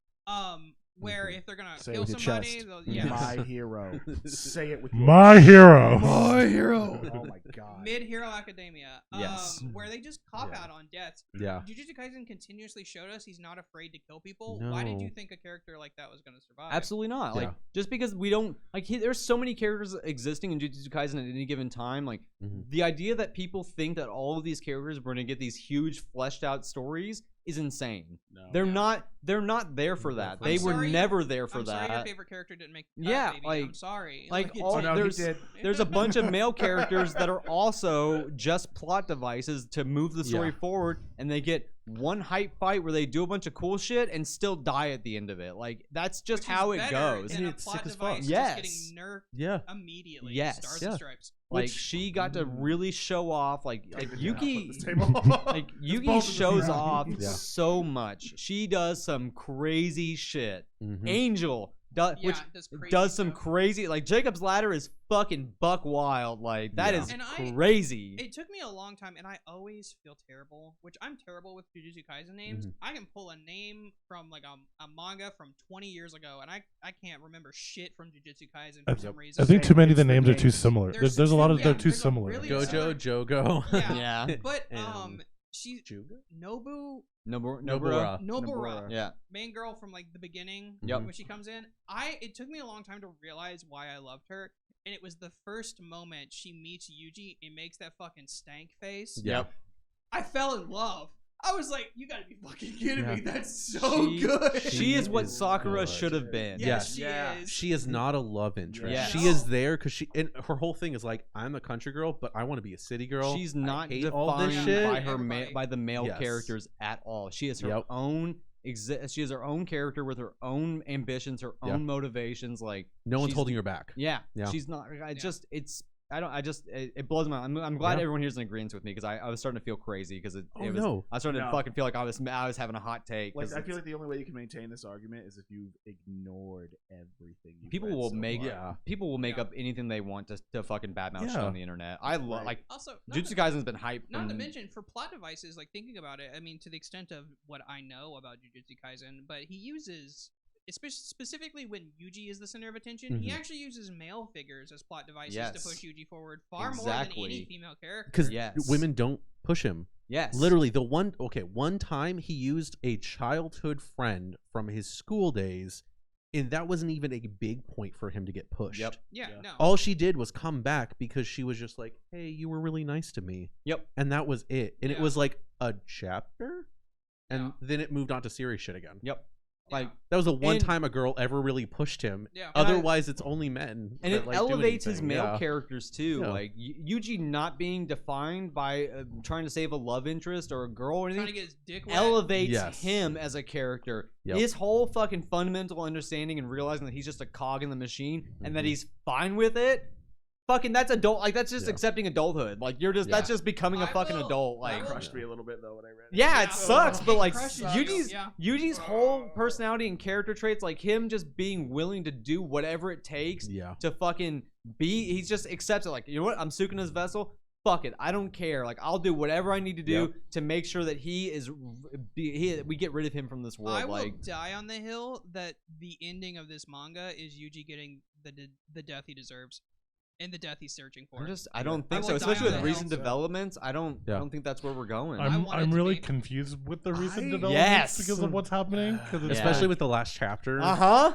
Where if they're gonna Say it kill with your somebody, chest. they'll, yeah, My hero. Say it with your My hero. My hero. Oh my god. Mid Hero Academia. Yes. Where they just cop Yeah. out on deaths. Yeah. Jujutsu Kaisen continuously showed us he's not afraid to kill people. Why did No. you think a character like that was gonna survive? Absolutely not. Like, Yeah. just because we don't like, there's so many characters existing in Jujutsu Kaisen at any given time. Like, the idea that people think that all of these characters are going to get these huge fleshed out stories is insane. No. They're not. They're not there for that. I'm They were sorry- never there for I'm sorry your that. favorite character didn't make the cut, Yeah, baby. like- I'm sorry. Like, it's- all, Oh, no, he there's did. there's a bunch of male characters that are also just plot devices to move the story Yeah. forward, and they get one hype fight where they do a bunch of cool shit and still die at the end of it. Like, that's just which is how it better goes. than And a it's plot sick as fuck. device Yes. just getting nerfed Yeah. immediately. Yes. Stars Yeah. and Stripes. Like, she got to really show off, like Yuki, like Like Yugi shows off Yeah. so much. She does some crazy shit. Mhm. Angel does, Yeah, which does crazy does some stuff. crazy, like Jacob's Ladder is fucking buck wild. Like, that Yeah. is And I- crazy. It took me a long time, and I always feel terrible, which I'm terrible with Jujutsu Kaisen names. Mhm. I can pull a name from like a manga from 20 years ago, and I can't remember shit from Jujutsu Kaisen for some reason. I think too many of the It's the names are too names. similar. There's There's a lot of yeah, they're too there's a similar. really Gojo, Jogo. Yeah. Yeah. But And- she's Juga? Nobura, Nobura. Nobura, Yeah. main girl from like the beginning. Yep. When she comes in, it took me a long time to realize why I loved her, and it was the first moment she meets Yuji and makes that fucking stank face. Yep. I fell in love. I was like, you gotta be fucking kidding Yeah. me. That's so She- good. She is what is Sakura good. should have been. Yes, Yes. she Yeah. is. She is not a love interest. Yes. She is there because and her whole thing is like, I'm a country girl, but I want to be a city girl. She's I not hate defined all this shit. by her Everybody. by the male Yes. characters at all. She is her Yep. own she has her own character with her own ambitions, her Yeah. own motivations. Like, No one's she's- holding her back. Yeah, Yeah. she's not. It blows my mind. I'm glad Yeah. everyone here's in agreement with me, because I was starting to feel crazy because I was starting to No. fucking feel like I was having a hot take. Like 'cause I feel it's- like the only way you can maintain this argument is if you've ignored everything. You've people read will so make far. people will make Yeah. up anything they want to fucking badmouth shit Yeah. on the internet. I love Right. like Also, not Jujutsu to- Kaisen's been hyped. Not to from- mention, for plot devices, like thinking about it, I mean, to the extent of what I know about Jujutsu Kaisen, but he uses, specifically when Yuji is the center of attention, he Mhm. actually uses male figures as plot devices Yes. to push Yuji forward far more than any Exactly. female character. Because Yes. women don't push him. Yes, Literally, one time he used a childhood friend from his school days, and that wasn't even a big point for him to get pushed. Yep. Yeah, Yeah. no. All she did was come back because she was just like, "Hey, you were really nice to me." Yep. And that was it. And it Yeah. was like a chapter, and Yeah. then it moved on to serious shit again. Yep. Yeah. Like, That was the one And- time a girl ever really pushed him. Yeah. And I- Otherwise, it's only men. and that, it like, do elevates his anything. male Yeah. characters too. Yeah. Like Yuji not being defined by trying to save a love interest or a girl or Trying to anything get his dick wet. elevates Yes. him as a character. Yep. His whole fucking fundamental understanding and realizing that he's just a cog in the machine and that Mhm. he's fine with it. Fucking, that's adult. Like, that's just Yeah. accepting adulthood. Like, that's Yeah. just becoming a I fucking will- adult. I Like, will- Crushed me a little bit though when I read it. yeah, it Yeah. sucks, but It like crushes you, Yuji's yeah. Yuji's whole personality and character traits, like him just being willing to do whatever it takes Yeah. to fucking be. He just accepts it. Like, you know what? I'm Sukuna's vessel. Fuck it. I don't care. Like, I'll do whatever I need to do to make sure that we get rid of him from this world. I will Like, die on the hill that the ending of this manga is Yuji getting the death he deserves and the death he's searching for. I don't I think will so. die Especially on with the recent hill. developments, I don't think that's where we're going. I want it I'm to really be. confused with the recent I- developments Yes. because of what's happening. 'Cause it's Yeah. Especially with the last chapter. huh.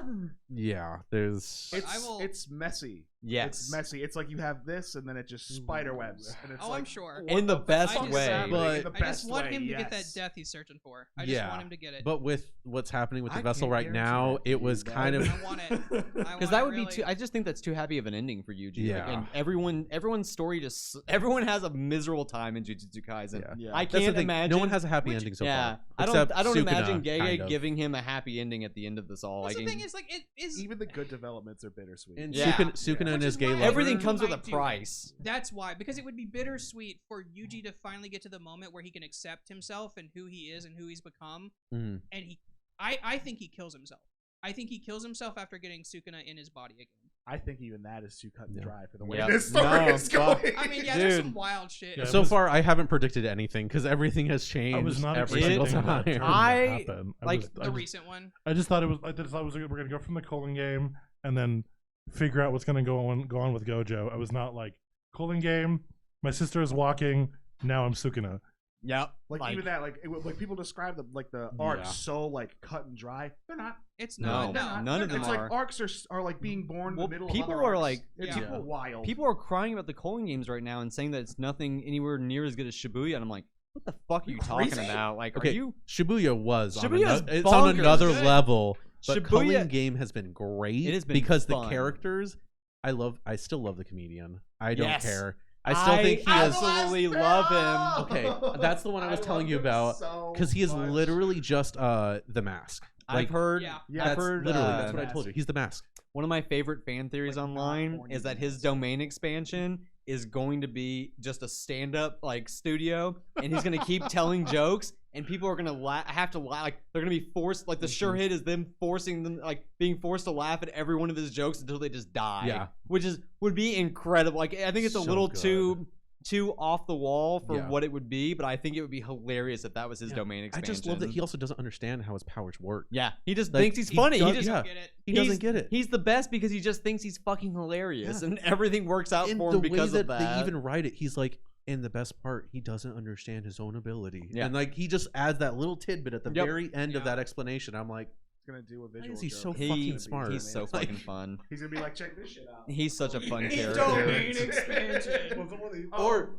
Yeah. There's. But I It's will- it's messy. Yes. It's messy. It's like you have this, and then it just spider webs. And it's Oh, like, I'm sure. In the best I just- way. But- In the I just best want way, him to get that yes. death he's searching for. I just want him to get it. But with what's happening with the I vessel can't right guarantee now, that, it was dude. kind of. I want it. Because that would be too. I just think that's too happy of an ending for Yuji. Yeah. and everyone's story everyone has a miserable time in Jujutsu Kaisen. Yeah. Yeah. I That's the can't thing. imagine. No one has a happy which- ending so yeah, far. I except don't Sukuna, imagine Gege kind of. giving him a happy ending at the end of this all. That's Like, the thing is, like, it is. Even the good developments are bittersweet. And Yeah. Sukuna Which and is his gay why lover. everything Lover. comes with a Might do. price. That's why, because it would be bittersweet for Yuji to finally get to the moment where he can accept himself and who he is and who he's become. Mhm. And I think he kills himself. I think he kills himself after getting Sukuna in his body again. I think even that is too cut and Yeah. dry for the way Yep. this story No, is fuck. going. I mean, yeah, there's Dude. some wild shit. Yeah, So it was- far, I haven't predicted anything because everything has changed I was not every expecting single that time. turn to I- happen. like, was- The just- recent one. I just thought it was. I just thought we're gonna go from the Culling game and then figure out what's gonna go on with Gojo. I was not like Culling game. My sister is walking. Now I'm Sukuna. Yep. Like even that, like people describe the arcs Yeah. so like cut and dry. They're not. It's No, not. none of them It's are. like arcs are like being born Well, in the middle people of other are arcs. like- it's Yeah. wild. People are crying about the Colin games right now and saying that it's nothing anywhere near as good as Shibuya, and I'm like, what the fuck are you talking crazy? about? Like, Okay, are you? Shibuya was on Shibuya's another, it's on bonkers another good. level, but Shibuya- Culling game has been great. It has been because fun. the characters. I still love the comedian. I don't Yes. care. I still think he is. absolutely love him. Okay, that's the one I was telling you about, because he is literally just the mask. Like, I've heard. Yeah. Yeah, I've that's heard. literally that's what I Mask. told you. He's the mask. One of my favorite fan theories Like, not online horny is that his mask. domain expansion is going to be just a stand-up like studio, and he's gonna keep telling jokes, and people are gonna have to laugh. Like they're gonna be forced. Like the sure hit is them forcing them, like being forced to laugh at every one of his jokes until they just die. Yeah. which would be incredible. Like I think it's a So little good. too off the wall for Yeah. what it would be, but I think it would be hilarious if that was his Yeah. domain I expansion. just love that he also doesn't understand how his powers work. Yeah, he just Like, thinks he's he funny. does- He just yeah. Don't get it. He He's- doesn't get it. He's the best because he just thinks he's fucking hilarious, Yeah. and everything works out And for the him because way of that that. they even write it, he's like, and the best part, he doesn't understand his own ability. Yeah. And like he just adds that little tidbit at the Yep. very end of Yeah. that explanation. I'm like, He's gonna do a visual. is he joke. so He- fucking smart? He's so Like, fucking fun. He's gonna be like, check this shit out. He's such a fun He's character. domain expansion. Or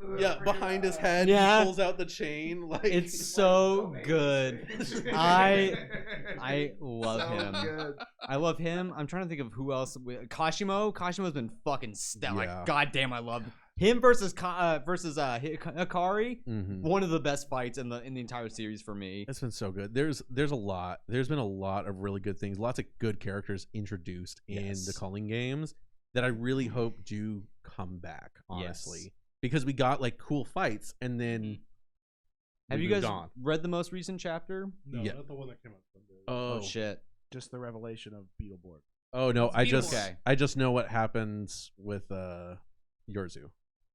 behind his head, Yeah. he pulls out the chain. Like It's so good. I love him. Good. I love him. I'm trying to think of who else. Kashimo. Kashimo's been fucking stellar. Yeah. Like, goddamn, I love him versus Hikari. Mhm. One of the best fights in the entire series for me. It's been so good. There's a lot. There's been a lot of really good things. Lots of good characters introduced in Yes. the Culling games that I really hope do come back. Honestly, Yes. because we got like cool fights, and then Have we you moved guys on. read the most recent chapter? No, Yeah. not the one that came out Sunday. Oh shit. Just the revelation of Beetleborg. Oh no, It's I just Beetleborg. I just know what happens with Yorzu.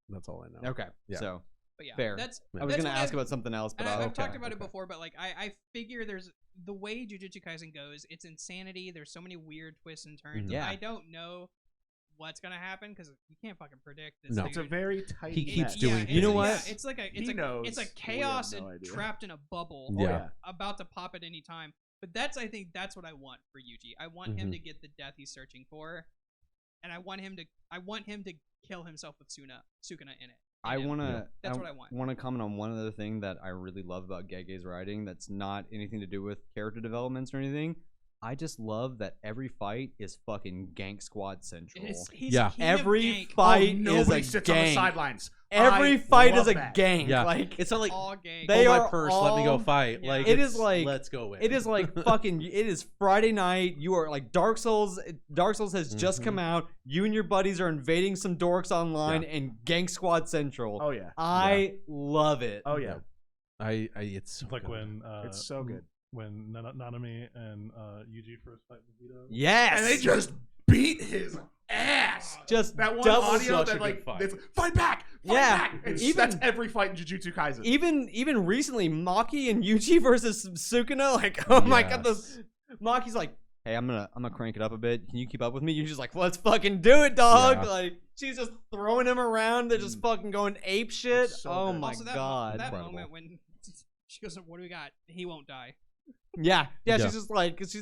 That's all I know. Okay. Yeah. So But yeah, fair. that's. I I was that's gonna what ask about something else, but And I've okay. talked about it okay. before, but like I figure there's the way Jujutsu Kaisen goes, it's insanity. There's so many weird twists and turns. Mhm. Yeah. I don't know what's gonna happen because you can't fucking predict this. No. dude. It's a very tight. He keeps net. doing it's- You know yeah, what? it's like a He knows. it's a We have chaos no and idea. trapped in a bubble. Oh, Yeah. About to pop at any time. But I think that's what I want for Yuji. I want him to get the death he's searching for, and I want him to kill himself with Sukuna in it. I want to. That's what I want. Want to comment on one other thing that I really love about Gege's writing. That's not anything to do with character developments or anything. I just love that every fight is fucking Gank Squad central. He's Yeah. a king of Every gank. fight Nobody is a sits on the gank. sidelines. Every I fight is love a that. gank. Yeah. Like It's not like all gank. They hold are my purse, let me go all- fight. Yeah. Like It is it's, like- let's go in. it is like fucking. It is Friday night. You are like Dark Souls. Dark Souls has just come out. You and your buddies are invading some dorks online and Gank Squad Central. Oh yeah. I love it. Oh yeah. it's so It's like good. when It's so good. when Nanami and Yuji first fight Vegeta. Yes. And they just beat his ass. just That one double audio such a that good like fight. it's fight back. Fight Yeah. back. It's, Even- that's every fight in Jujutsu Kaisen. even recently, Maki and Yuji versus Sukuna. Like, oh my god, Yes. Maki's like, hey, I'm gonna crank it up a bit. Can you keep up with me? Yuji's like, let's fucking do it, dog. Yeah. Like, she's just throwing him around. They're just fucking going ape shit. It's so Oh good. my Also, that, god. that Incredible. moment when she goes, "What do we got? He won't die." Yeah, Yeah. she's just like, it's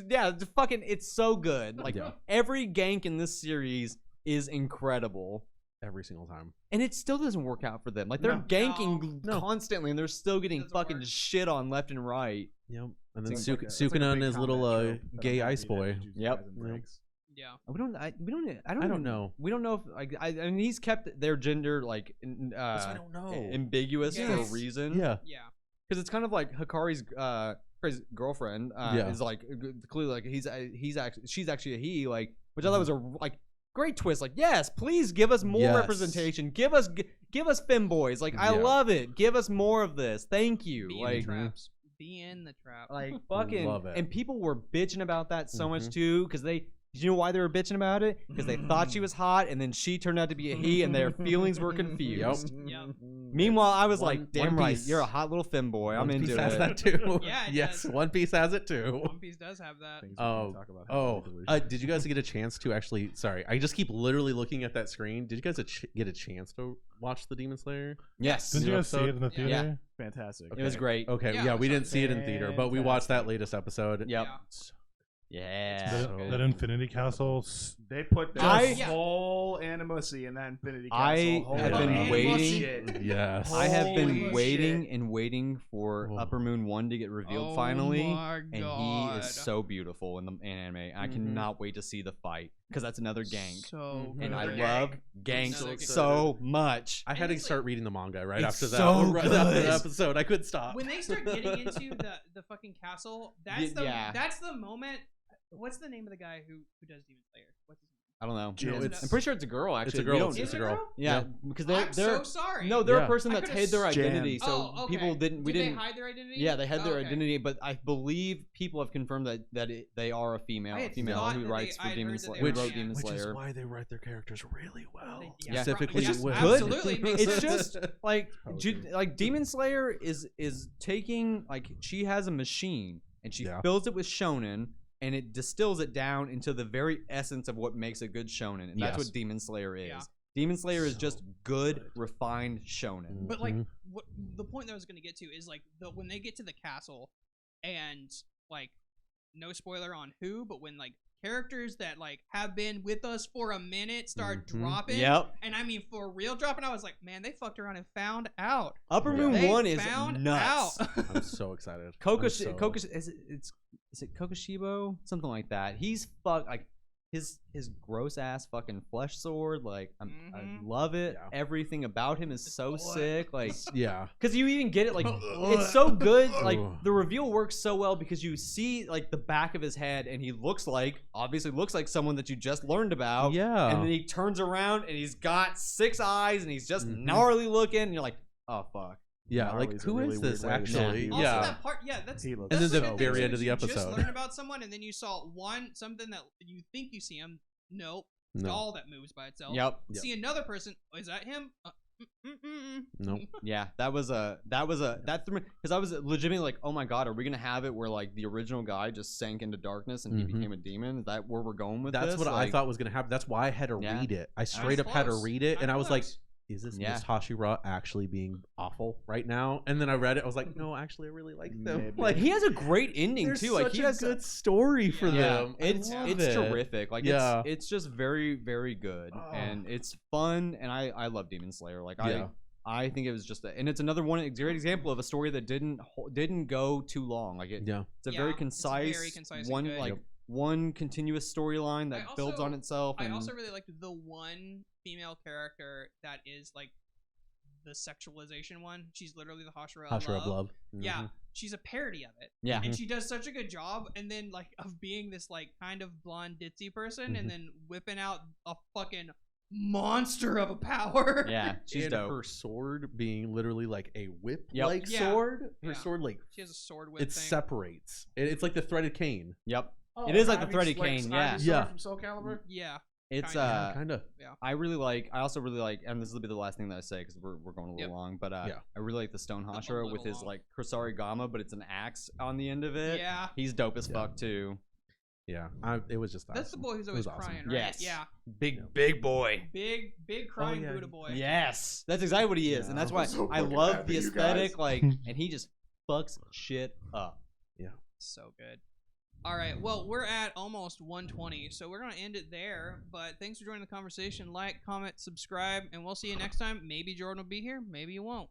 fucking, it's so good. Like Yeah. every gank in this series is incredible. Every single time. And it still doesn't work out for them. Like, they're No. ganking No. constantly, and they're still getting Doesn't fucking work. shit on left and right. Yep. And then It's like Sukuna a and big his little combat trope that gay I'm ice happy boy. that Jujutsu Yep. Kaisen breaks. Yeah. We don't. I I don't know. We don't know if like I mean he's kept their gender like I don't know. ambiguous for a Yes. reason. Yeah. Yeah. Because it's kind of like Hikari's girlfriend Yeah. is like clearly like she's actually a he, like, which I thought was a like great twist. Like, yes, please give us more Yes. representation. Give us femboys. Like, I Yeah. love it. Give us more of this. Thank you. Be in Like, the traps. Be in the trap. like fucking Love it. and people were bitching about that so much Mhm. too, because you know why they were bitching about it? Because they thought she was hot, and then she turned out to be a he, and their feelings were confused. Yep. Meanwhile, I was One- like, "Damn One right, Piece. you're a hot little femboy. I'm One into Piece it." has that too. Yeah, it yes, does. One Piece has it too. One Piece does have that. Things we can talk about how Oh, delusional. did you guys get a chance to actually? Sorry, I just keep literally looking at that screen. Did you guys get a chance to watch the Demon Slayer? Yes, Didn't you guys see episode? it in the theater? Yeah. Fantastic. it was great. Okay, Yeah, yeah, I we saw didn't it. see it in theater, but we watched that Fantastic. latest episode. Yep. Yeah. Yeah. So That, good. that Infinity Castle. They put their I- whole animacy in that Infinity I Castle. have been Holy waiting- shit. Yes. I have Holy been waiting shit. and waiting for Oh. Upper Moon 1 to get revealed Oh finally. my And he God. is so beautiful in the anime. I cannot wait to see the fight because that's another gank. So And I good. love ganks Another so much. I had And to it's start like- reading the manga right It's after that. so right after good. the episode, I couldn't stop. When they start getting into the fucking castle, that's Yeah. that's the moment. What's the name of the guy who does Demon Slayer? What's his name? I don't know. No, it's- I'm pretty sure it's a girl. Actually, It's a We girl. don't- It's Is a it girl. girl? yeah, because they're I'm so sorry. no, they're Yeah. a person I that's could've hid their Jan. identity, so Oh, okay. people didn't. We Did didn't. they hide their identity? Yeah, they had their Oh, okay. identity, but I believe people have confirmed that they are a female, I had female thought who that writes I for had Demon heard that Slayer. they Who were wrote trans. Demon Which is Slayer. why they write their characters really well. Yeah, Specifically yes, with absolutely. Makes It's sense. just like Totally. like Demon Slayer is taking, like, she has a machine and she Yeah. fills it with shonen and it distills it down into the very essence of what makes a good shonen, and that's Yes. what Demon Slayer is. Yeah. Demon Slayer is So just good, good. refined shonen. But like, Mhm. what the point that I was gonna get to is like when they get to the castle, and like, no spoiler on who, but when like characters that like have been with us for a minute start Mhm. dropping, Yep. and I mean for real dropping, I was like, man, they fucked around and found out. Upper Yeah. Moon They 1 is found nuts. out. I'm so excited. Kokosh, I'm so- Kokosh, is it Kokoshibo? Something like that. He's like his gross ass fucking flesh sword. Like I Mhm. love it. Yeah. Everything about him is so boy. sick. Like Yeah. because you even get it. Like it's so good. Like Ugh. the reveal works so well because you see like the back of his head and he obviously looks like someone that you just learned about. Yeah. And then he turns around and he's got 6 eyes and he's just Mhm. gnarly looking. And you're like, oh fuck. Yeah, Gnarly like is a who really is weird this way to actually? describe Also, Yeah. that part, yeah, that's He looks that's And then the the good very thing, end too, of the is you just episode. learn about someone, and then you saw something that you think you see him. Nope, No. doll that moves by itself. Yep. Yep. See another person. Oh, is that him? Nope. Yeah, that threw me because I was legitimately like, oh my god, are we gonna have it where like the original guy just sank into darkness and he Mhm. became a demon? Is that where we're going with That's this? what I Like, thought was gonna happen. That's why I had to Yeah. read it. I That's straight up had to close. read it, and I I'm was like, close. "Is this Yeah. Miss Hashira actually being awful right now?" And then I read it. I was like, "No, actually, I really like them. Maybe. Like, He has a great ending there's too. such Like he a has good story for yeah, them. I it's love it's it. terrific. Like Yeah. it's just very very good Oh. and it's fun and I love Demon Slayer. Like Yeah. I think it was just and it's another great example of a story that didn't go too long. Like Yeah. it's a Yeah, very it's concise, very concise and one good. like Yep. one continuous storyline that I builds also- on itself. I And also really liked the one female character that is like the sexualization one. She's literally the Hashira of Hashira of love. Yeah, Mhm. she's a parody of it. yeah. And she does such a good job, and then like of being this like kind of blonde ditzy person, Mhm. and then whipping out a fucking monster of a power. Yeah, she's and dope. her sword being literally like a whip Yep. like Yeah. sword. Her Yeah. sword like She has a sword whip it thing. separates. It's like the threaded cane. Yep. Oh, It is like the Ivy's threaded like cane, yeah. Ivy's Yeah. sword from Soul Calibur. Yeah. It's Kinda. Kind of. I also really like, and this will be the last thing that I say because we're going a little Yep. long, but Yeah. I really like the Stone A Hashira with little his long. like Kusari Gama, but it's an axe on the end of it. Yeah. He's dope as Yeah. fuck too. Yeah. It was just That's the awesome. boy who's It was always awesome. crying, right? Yes. Yeah. Big boy. Big crying yeah. Buddha boy. Yes, that's exactly what he is, and Yeah. that's why I'm so I fucking love happy, the you aesthetic. guys. Like, and he just fucks shit up. So good. All right. Well, we're at almost 120, so we're gonna end it there. But thanks for joining the conversation. Like, comment, subscribe, and we'll see you next time. Maybe Jordan will be here. Maybe you won't.